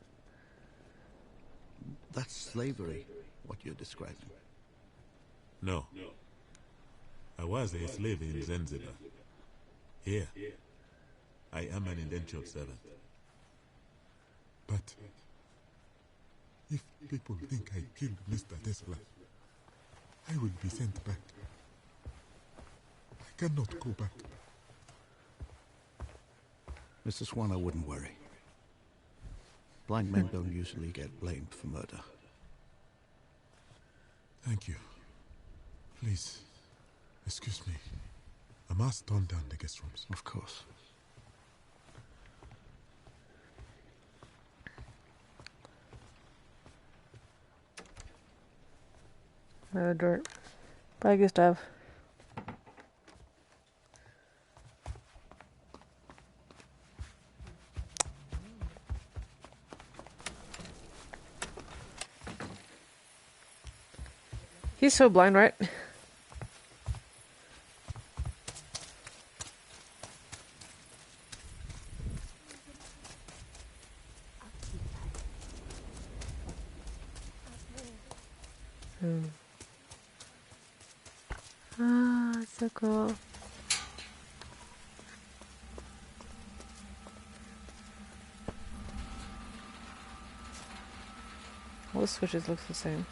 That's slavery, what you're describing. No. I was a slave in Zanzibar. Here, I am an indentured servant. But if people think I killed Mr. Tesla, I will be sent back. I cannot go back. Mr. Swan, I wouldn't worry. Blind men don't usually get blamed for murder. Thank you. Please, excuse me. I must turn down the guest rooms. Of course. Dirt. Bye, Gustav. He's so blind, right? Ah, so cool. All the switches look the same.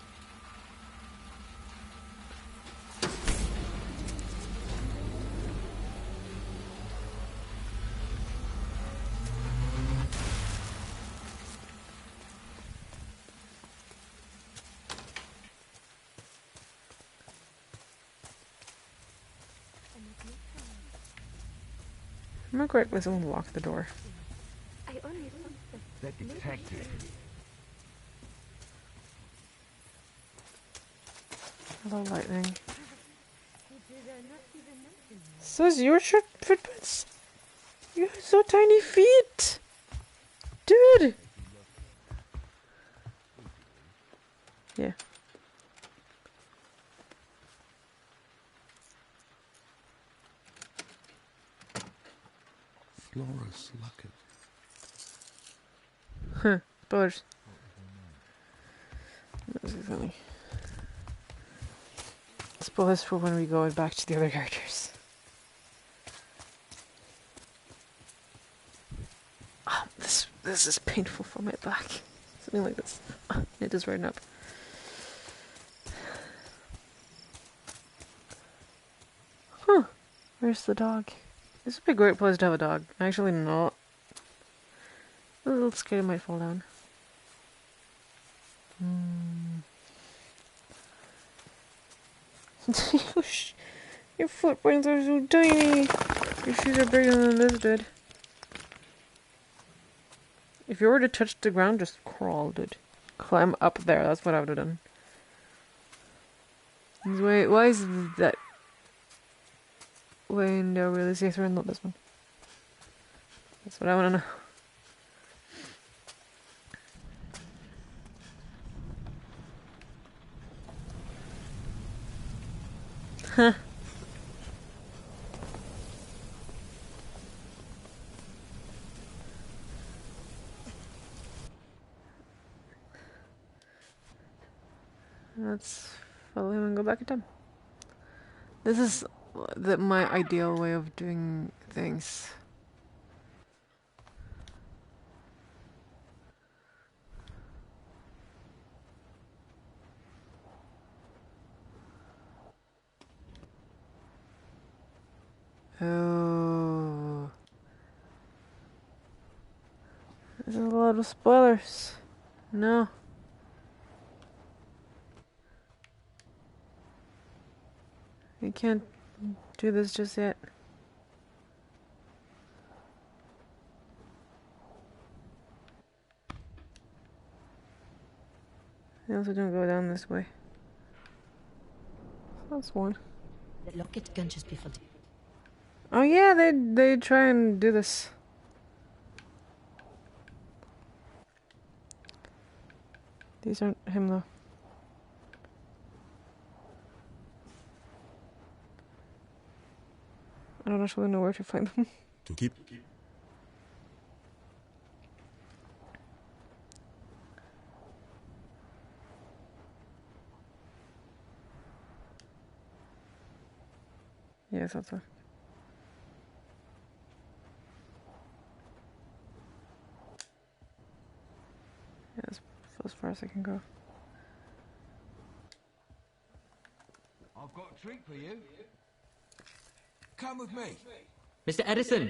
Am I correct with someone lock the door? That detective. Hello, lightning. Says your footprints? You have so tiny feet! Dude! Yeah. Explorer Slucket. Huh. Spoilers. This is funny. Spoilers for when we go back to the other characters. Oh, this is painful for my back. Something like this. It is right up. Huh. Where's the dog? This would be a great place to have a dog. Actually, not. I'm a little scared it might fall down. Your footprints are so tiny. Your shoes are bigger than this did. If you were to touch the ground, just crawl, dude. Climb up there. That's what I would have done. Wait, why is that window really see through and not this one? That's what I want to know. Huh. Let's follow him and go back in time. This is my ideal way of doing things. Oh. There's a lot of spoilers. No. You can't do this just yet. They also don't go down this way. That's one. The locket can just be for... Oh yeah, they try and do this. These aren't him though. I don't actually know where to find them. To keep. Yes, that's a. Yeah, that's as far as I can go. I've got a treat for you. Come with me. Mr. Edison!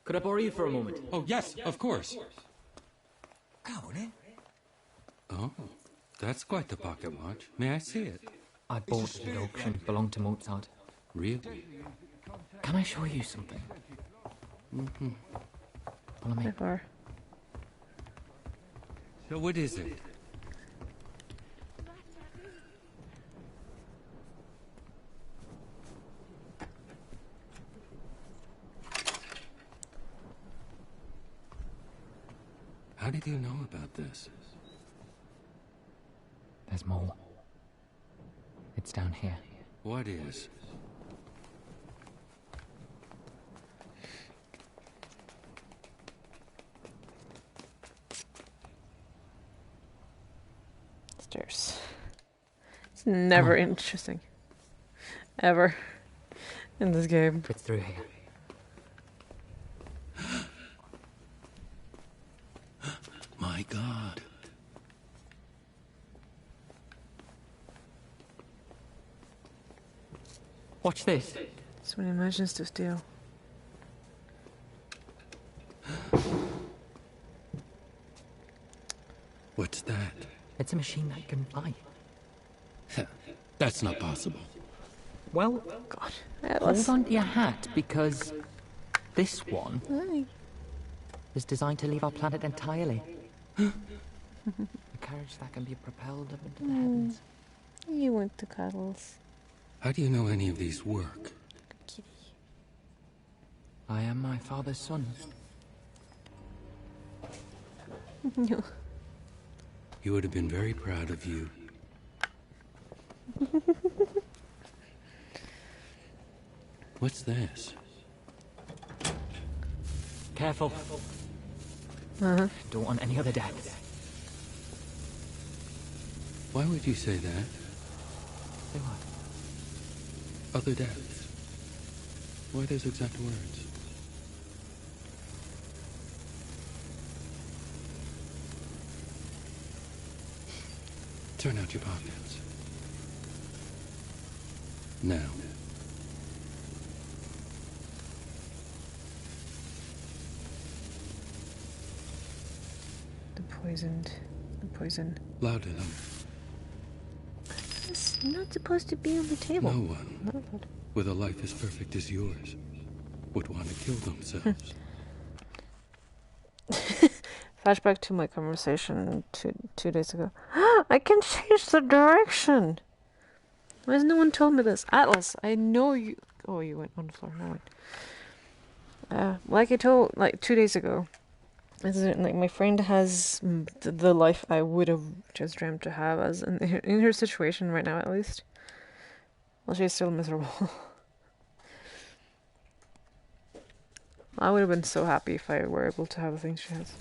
Could I borrow you for a moment? Oh, yes, of course. Come on in. Oh, that's quite the pocket watch. May I see it? I bought it at auction. It belonged to Mozart. Really? Can I show you something? Mm-hmm. Follow me. So what is it? How did you know about this? There's more. It's down here. What is? Stairs. It's never interesting. Ever. In this game. It's through here. My God. Watch this. So many imagines to steal. What's that? It's a machine that can fly. That's not possible. Well, God. Hold on to your hat, because this one is designed to leave our planet entirely. A carriage that can be propelled up into the heavens. You went to cuddles. How do you know any of these work? Kitty. I am my father's son. No. He would have been very proud of you. What's this? Careful. Uh-huh. Don't want any other deaths. Why would you say that? Say what? Other deaths. Why those exact words? Turn out your pockets. Now. The poison. Louder them. It's not supposed to be on the table. No one, with a life as perfect as yours, would want to kill themselves. Flashback to my conversation two days ago. I can change the direction. Why has no one told me this? Atlas, I know you... Oh, you went on the floor. No one. Like I told, 2 days ago, like my friend has the life I would have just dreamt to have, as in her situation right now, at least. Well, she's still miserable. I would have been so happy if I were able to have the things she has.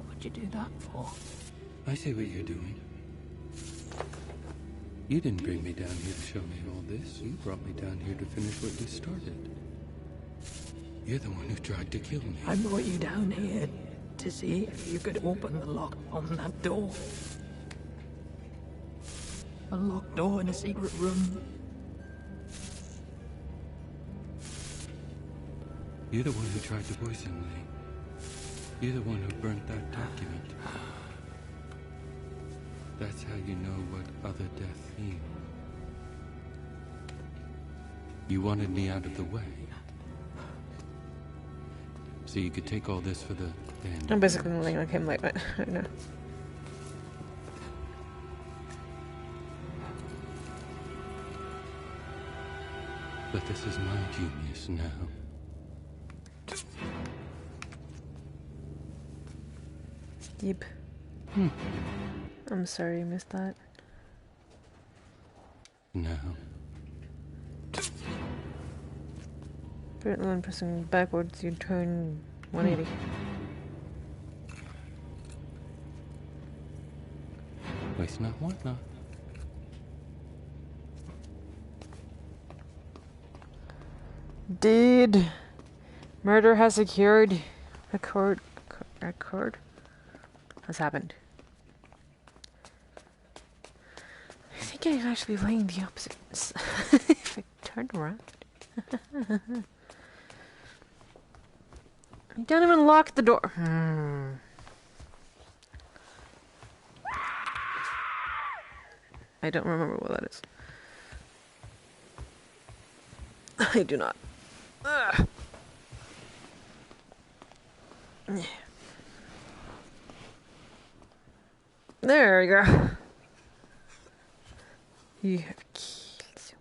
What'd you do that for? I see what you're doing. You didn't bring me down here to show me all this. You brought me down here to finish what you started. You're the one who tried to kill me. I brought you down here to see if you could open the lock on that door. A locked door in a secret room. You're the one who tried to poison me. You're the one who burnt that document. That's how you know what other death means. You wanted me out of the way. So you could take all this for the band. I'm basically laying like him, like, I don't know. But this is my genius now. Yep. I'm sorry you missed that. No. Apparently when pressing backwards you turn 180. Waste not, want not. Did murder has secured a court has happened. I think I'm actually laying the opposite if I turn around. You don't even lock the door. I don't remember what that is. I do not. Ugh. There we go. You have killed someone.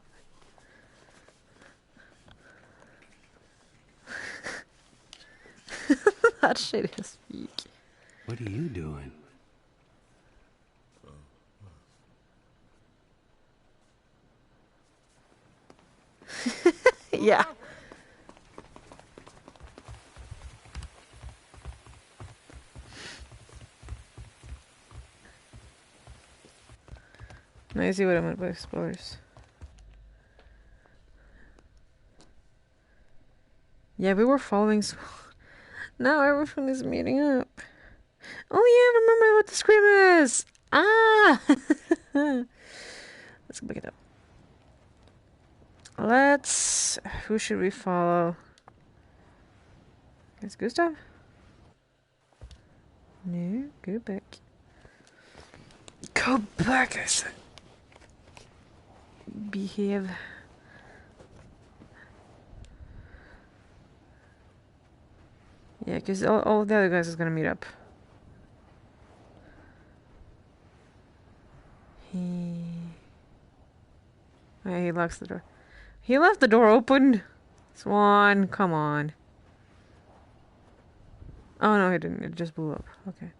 That shit is weak. What are you doing? Yeah. Now you see what I meant by spoilers. Yeah, we were following. Now everyone is meeting up. Oh yeah, remember what the scream is. Ah. Let's go pick it up. Who should we follow? It's Gustav? No, go back. Go back, I said. Behave. Yeah, because all the other guys is gonna meet up. He locks the door. He left the door open. Swan, come on. Oh no, he didn't. It just blew up. Okay.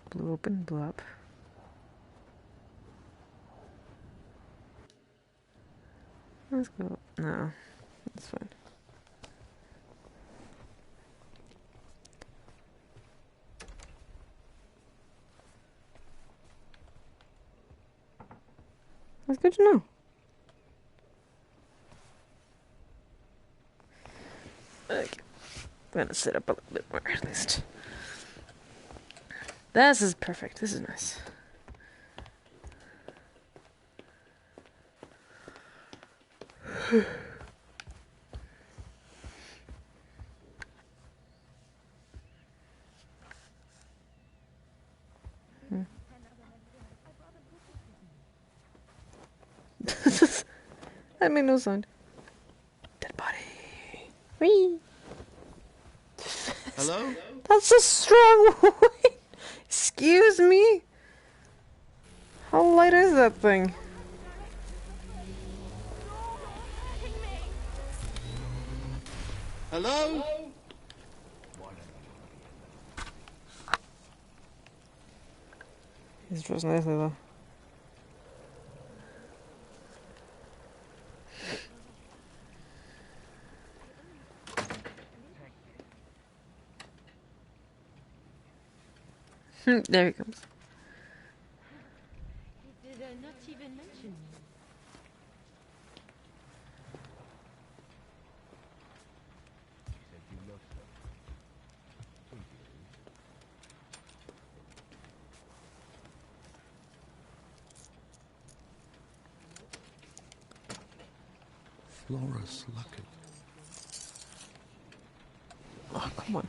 Blew open, blew up. Let's go. No, that's fine. That's good to know. Okay. I'm gonna sit up a little bit more at least. This is perfect. This is nice. That made no sound. Dead body. Whee! Hello? That's a strong word. Excuse me? How light is that thing? Hello? He's dressed nicely though. There he comes. Did not even mention me. Flora Sluckett. Oh, come on.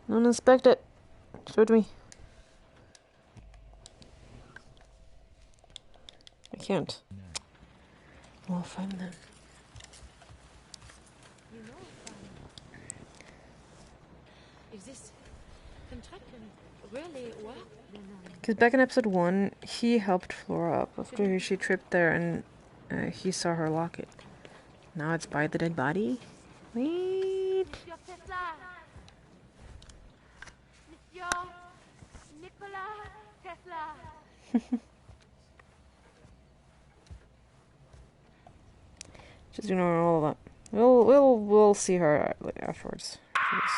Don't inspect it. Show it to me. I can't. I'll find them. If this contraption really worked, then Because back in episode 1, he helped Flora up after she tripped there and he saw her locket. Now it's by the dead body? Wait. Monsieur Tesla. Monsieur Nikola Tesla. Just ignore all of that. We'll see her afterwards. For this.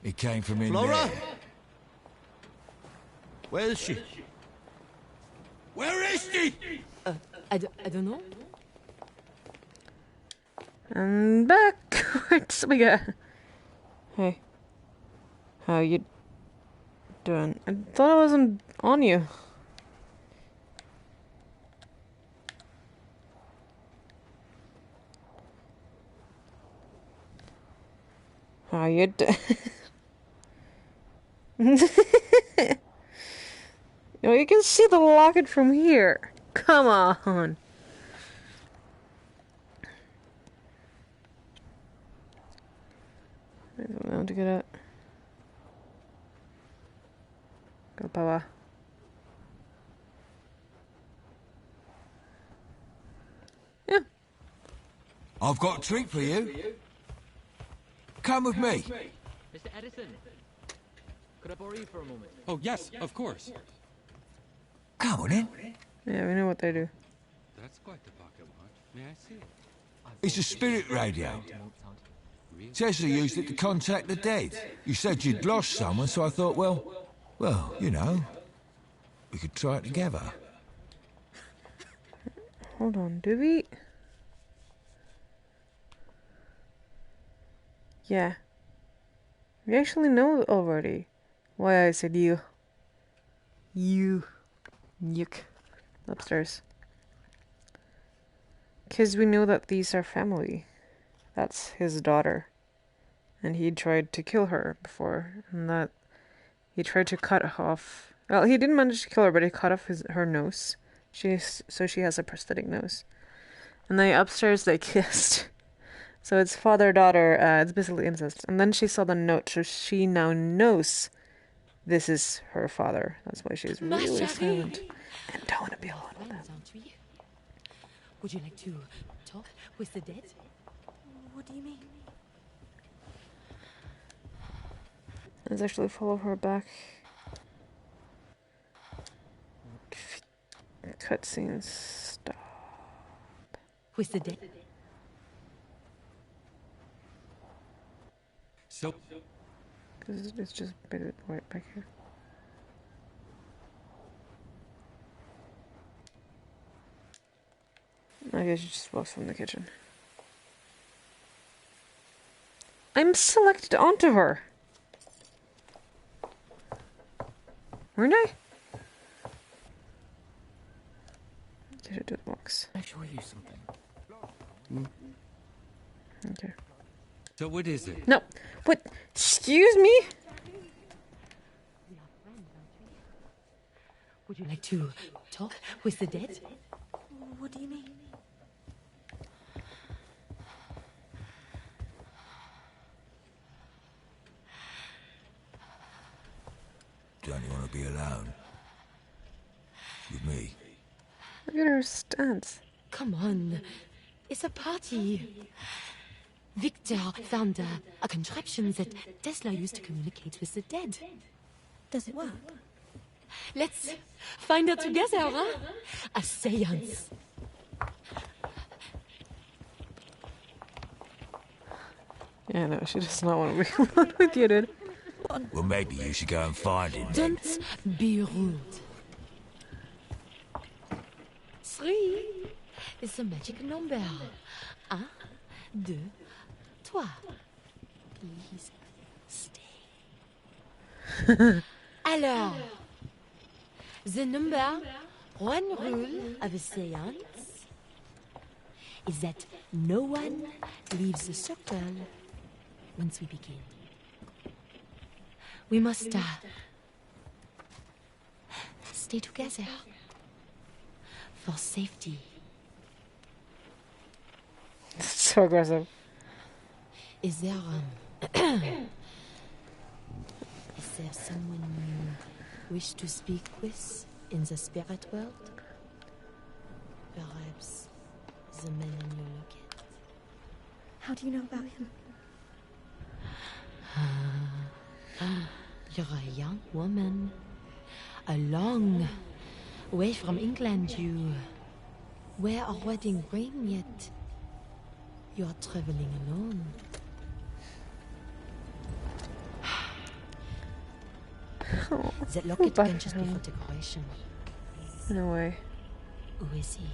It came from in Flora? there. Where is she? Where is she? I don't know. And backwards we go. Hey. How you doing? I thought I wasn't on you. How you doing? You know, you can see the locket from here. Come on. I don't know how to get out. Go power. Yeah. I've got a treat for you. Come with me. Mr. Edison, could I borrow you for a moment? Oh, yes, of course. Come on in. Yeah, we know what they do. That's quite the pocket watch. May I see it? It's a spirit radio. Tesla used it to contact the dead. You said you'd lost someone, so I thought, well, you know, we could try it together. Hold on, do we? Yeah. We actually know already why I said you. You. Yuck. Upstairs. Because we know that these are family. That's his daughter. And he tried to kill her before. And that he tried to cut off... Well, he didn't manage to kill her, but he cut off her nose. So she has a prosthetic nose. And then upstairs they kissed. So it's father-daughter, it's basically incest. And then she saw the note, so she now knows this is her father. That's why she's really silent. And don't want to be alone with them. Would you like to talk with the dead? What do you mean? Let's actually follow her back. Cutscenes. Stop. Who's the dead? So, Because it's just right back here. I guess she just walks from the kitchen. I'm selected onto her. Weren't I? Did it do the box? Can I show you something? Okay. so what is it? No. What? Excuse me? Would you like to talk with the dead? What do you mean? Don't you want to be alone? With me? Look at her stance. Come on. It's a party. Victor found a contraption that Tesla used to communicate with the dead. Does it work? Let's find out together, huh? A seance. Yeah, no, she does not want to be alone with you, dude. Well, maybe you should go and find him. Don't be rude. 3 is a magic number. 1, 2, 3. Please stay. Alors, the number 1 rule of a seance is that no one leaves the circle once we begin. We must stay together for safety. So aggressive. Is there someone you wish to speak with in the spirit world? Perhaps the man in your locket. How do you know about him? You're a young woman. A long way from England. You wear a wedding ring, yet you're traveling alone. Oh, That locket can just be for decoration. No way. Who is he?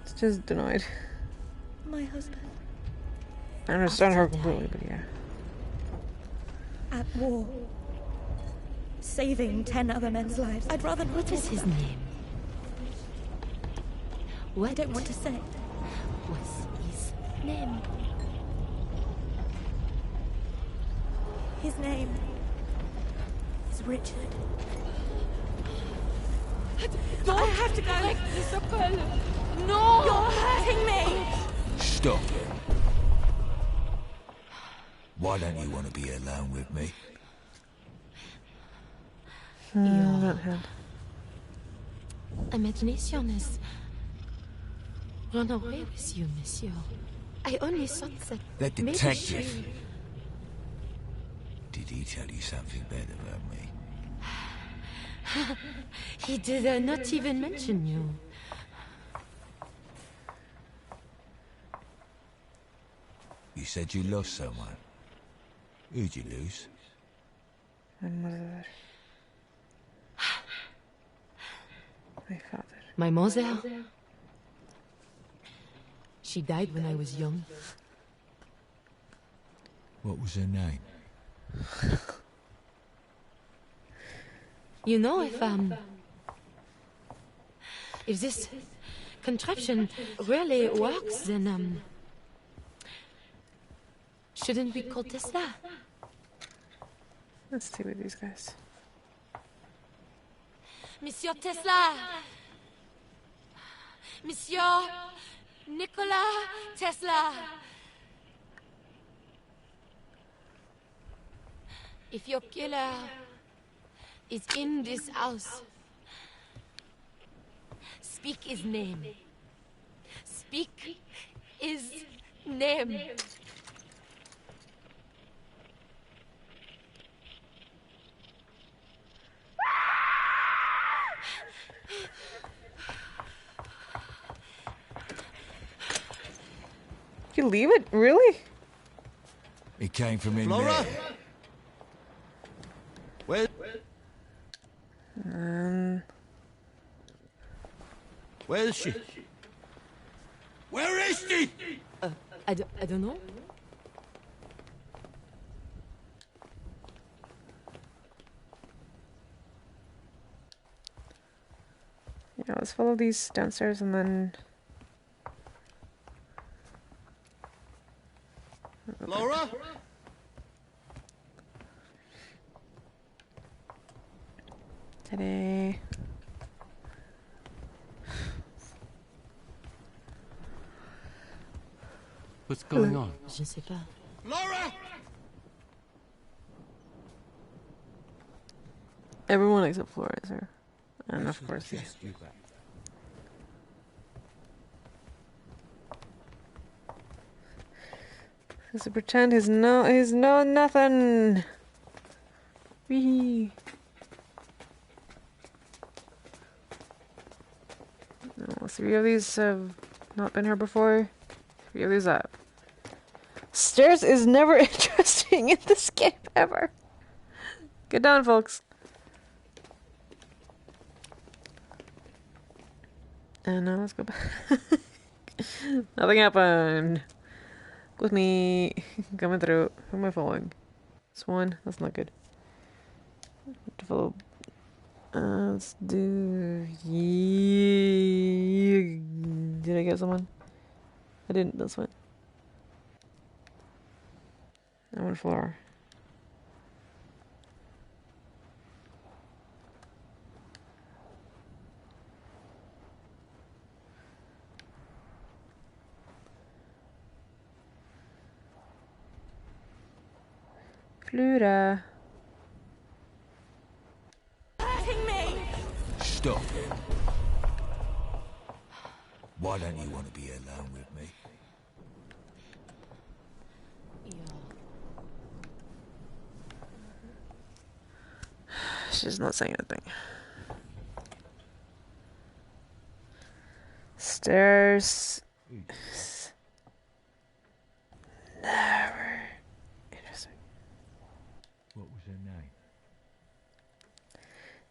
It's just denied. My husband. I understand her completely, but yeah. At war. Saving 10 other men's lives. I'd rather not. What is his name? What I don't want to say. was his name? His name is Richard. Don't I have to go. break the circle. No! You're hurting me! Stop. Why don't you want to be alone with me? Not him. Imagination has run away with you, monsieur. I only thought that That maybe detective. she... Did he tell you something bad about me? He did not even mention you. You said you lost someone. Who'd you lose? My mother. My father. My mother? She died when I was young. What was her name? You know, if this contraption really works, then, shouldn't we call Tesla? Let's stay with these guys. Monsieur Tesla! Monsieur Nikola Tesla! If your killer is in this house, speak his name. Speak his name. leave it? Really? It came from in Flora? there. Where? Where is she? Where is she? I don't know. Yeah, let's follow these downstairs and then... Laura? Today. What's going on? Je sais pas. Laura! Everyone except Flora is here. And of course, yeah. Does pretend he's no nothing. Wee. No, 3 of these have not been here before. 3 of these have. Stairs is never interesting in this game ever. Get down, folks. And now let's go back. Nothing happened. With me coming through. Who am I following? This one? That's not good. To follow. Let's do. Did I get someone? I didn't. That's fine. I want Flora. Flora. Hurting me! Stop. Why don't you want to be alone with me? She's not saying anything. Stairs. Never. Interesting. What was her name?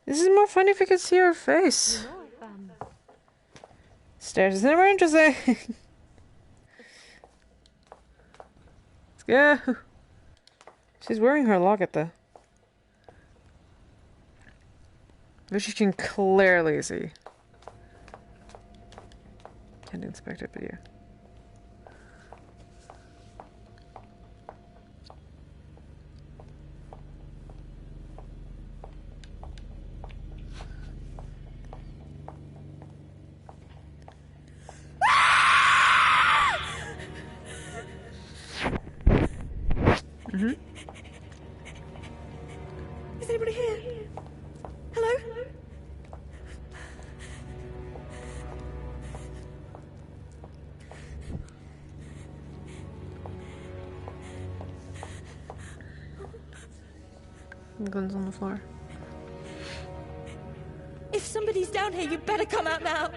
This is more fun if you could see her face. Stairs is never interesting. Let's go. She's wearing her locket though. Which you can clearly see. Can't inspect it, but yeah. Is anybody here? Hello? Guns on the floor. If somebody's down here, you better come out now.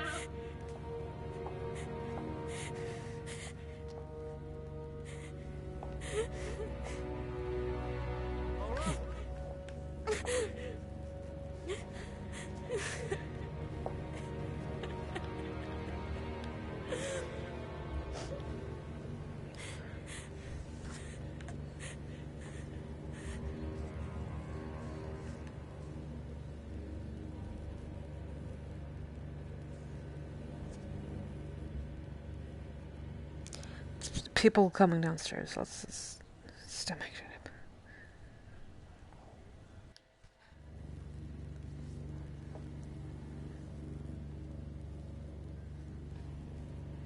People coming downstairs. Let's just make shit up.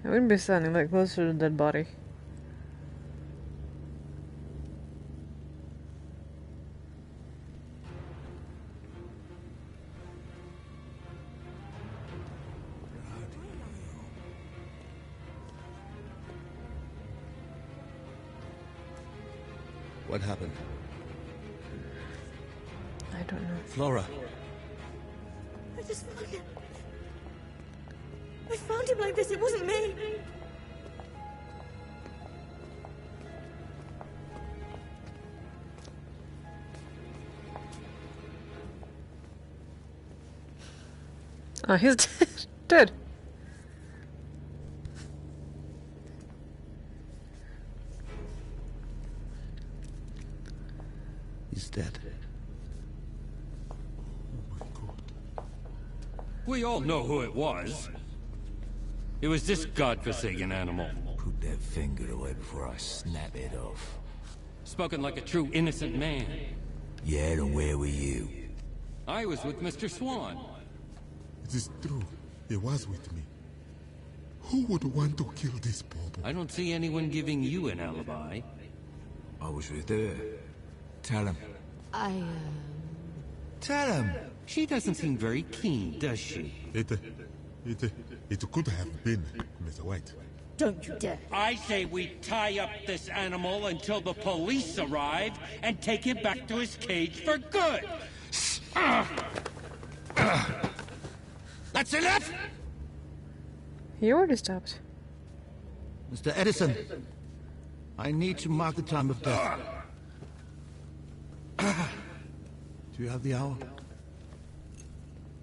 I wouldn't be standing that close to the dead body. What happened? I don't know. Flora. I just found him. I found him like this. It wasn't me. Oh, he's dead. He's dead. We all know who it was. It was this godforsaken animal. Put that finger away before I snap it off. Spoken like a true innocent man. Yeah, and where were you? I was with Mr. Swan. It is true. He was with me. Who would want to kill this Bobo? I don't see anyone giving you an alibi. I was with her. Tell him. Tell him. She doesn't seem very keen, does she? It could have been Mr. White. Don't you dare. I say we tie up this animal until the police arrive and take him back to his cage for good. That's enough! He already stopped. Mr. Edison, I need to mark the time of death. Do you have the hour?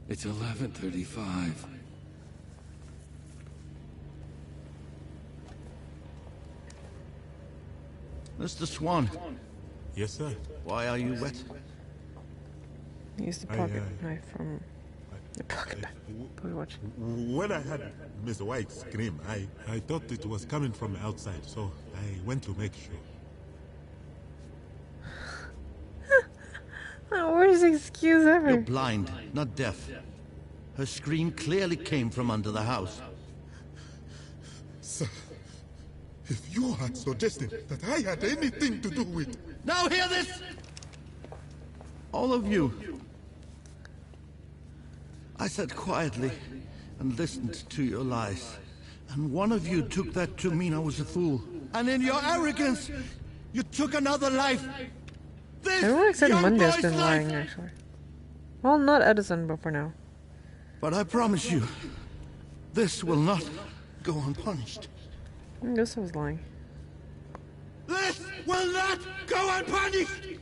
It's 11:35. Mr. Swan. Yes, sir. Why are you wet? Use the pocket knife from the pocket watch. When I had Mr. White scream, I thought it was coming from outside, so I went to make sure. Worst excuse ever. You're blind, not deaf. Her scream clearly came from under the house. Sir, if you had suggested that I had anything to do with... Now hear this! All of you. I sat quietly and listened to your lies. And one of you took that to mean I was a fool. And in your arrogance, you took another life. Everyone except Monday's been lying, actually. Well, not Edison, but for now. But I promise you, this will not go unpunished. I guess I was lying. This will not go unpunished!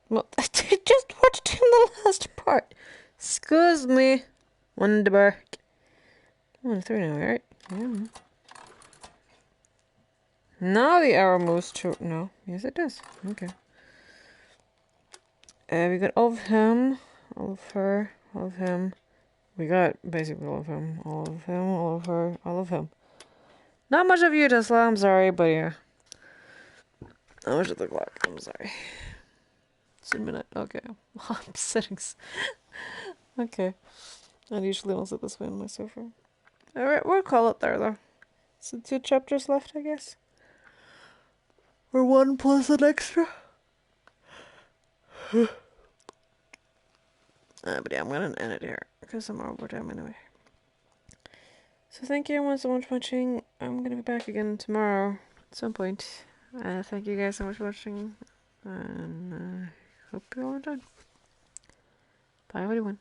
Well, I just watched him the last part. Excuse me, Wonderberg. I'm on 3 now, right? Yeah. Now the arrow moves to... No. Yes, it does. Okay. We got all of him, all of her, all of him. We got basically all of him, all of him, all of her, all of him. Not much of you, Tesla. I'm sorry, but yeah. Not much of the clock. I'm sorry. It's a minute. Okay. Settings. Okay. I usually don't sit this way on my sofa. Alright, we'll call it there, though. So 2 chapters left, I guess. Or 1 plus an extra. But yeah, I'm gonna end it here. Because I'm over time anyway. So thank you everyone so much for watching. I'm gonna be back again tomorrow at some point. Thank you guys so much for watching. And hope you all enjoyed. Bye everyone.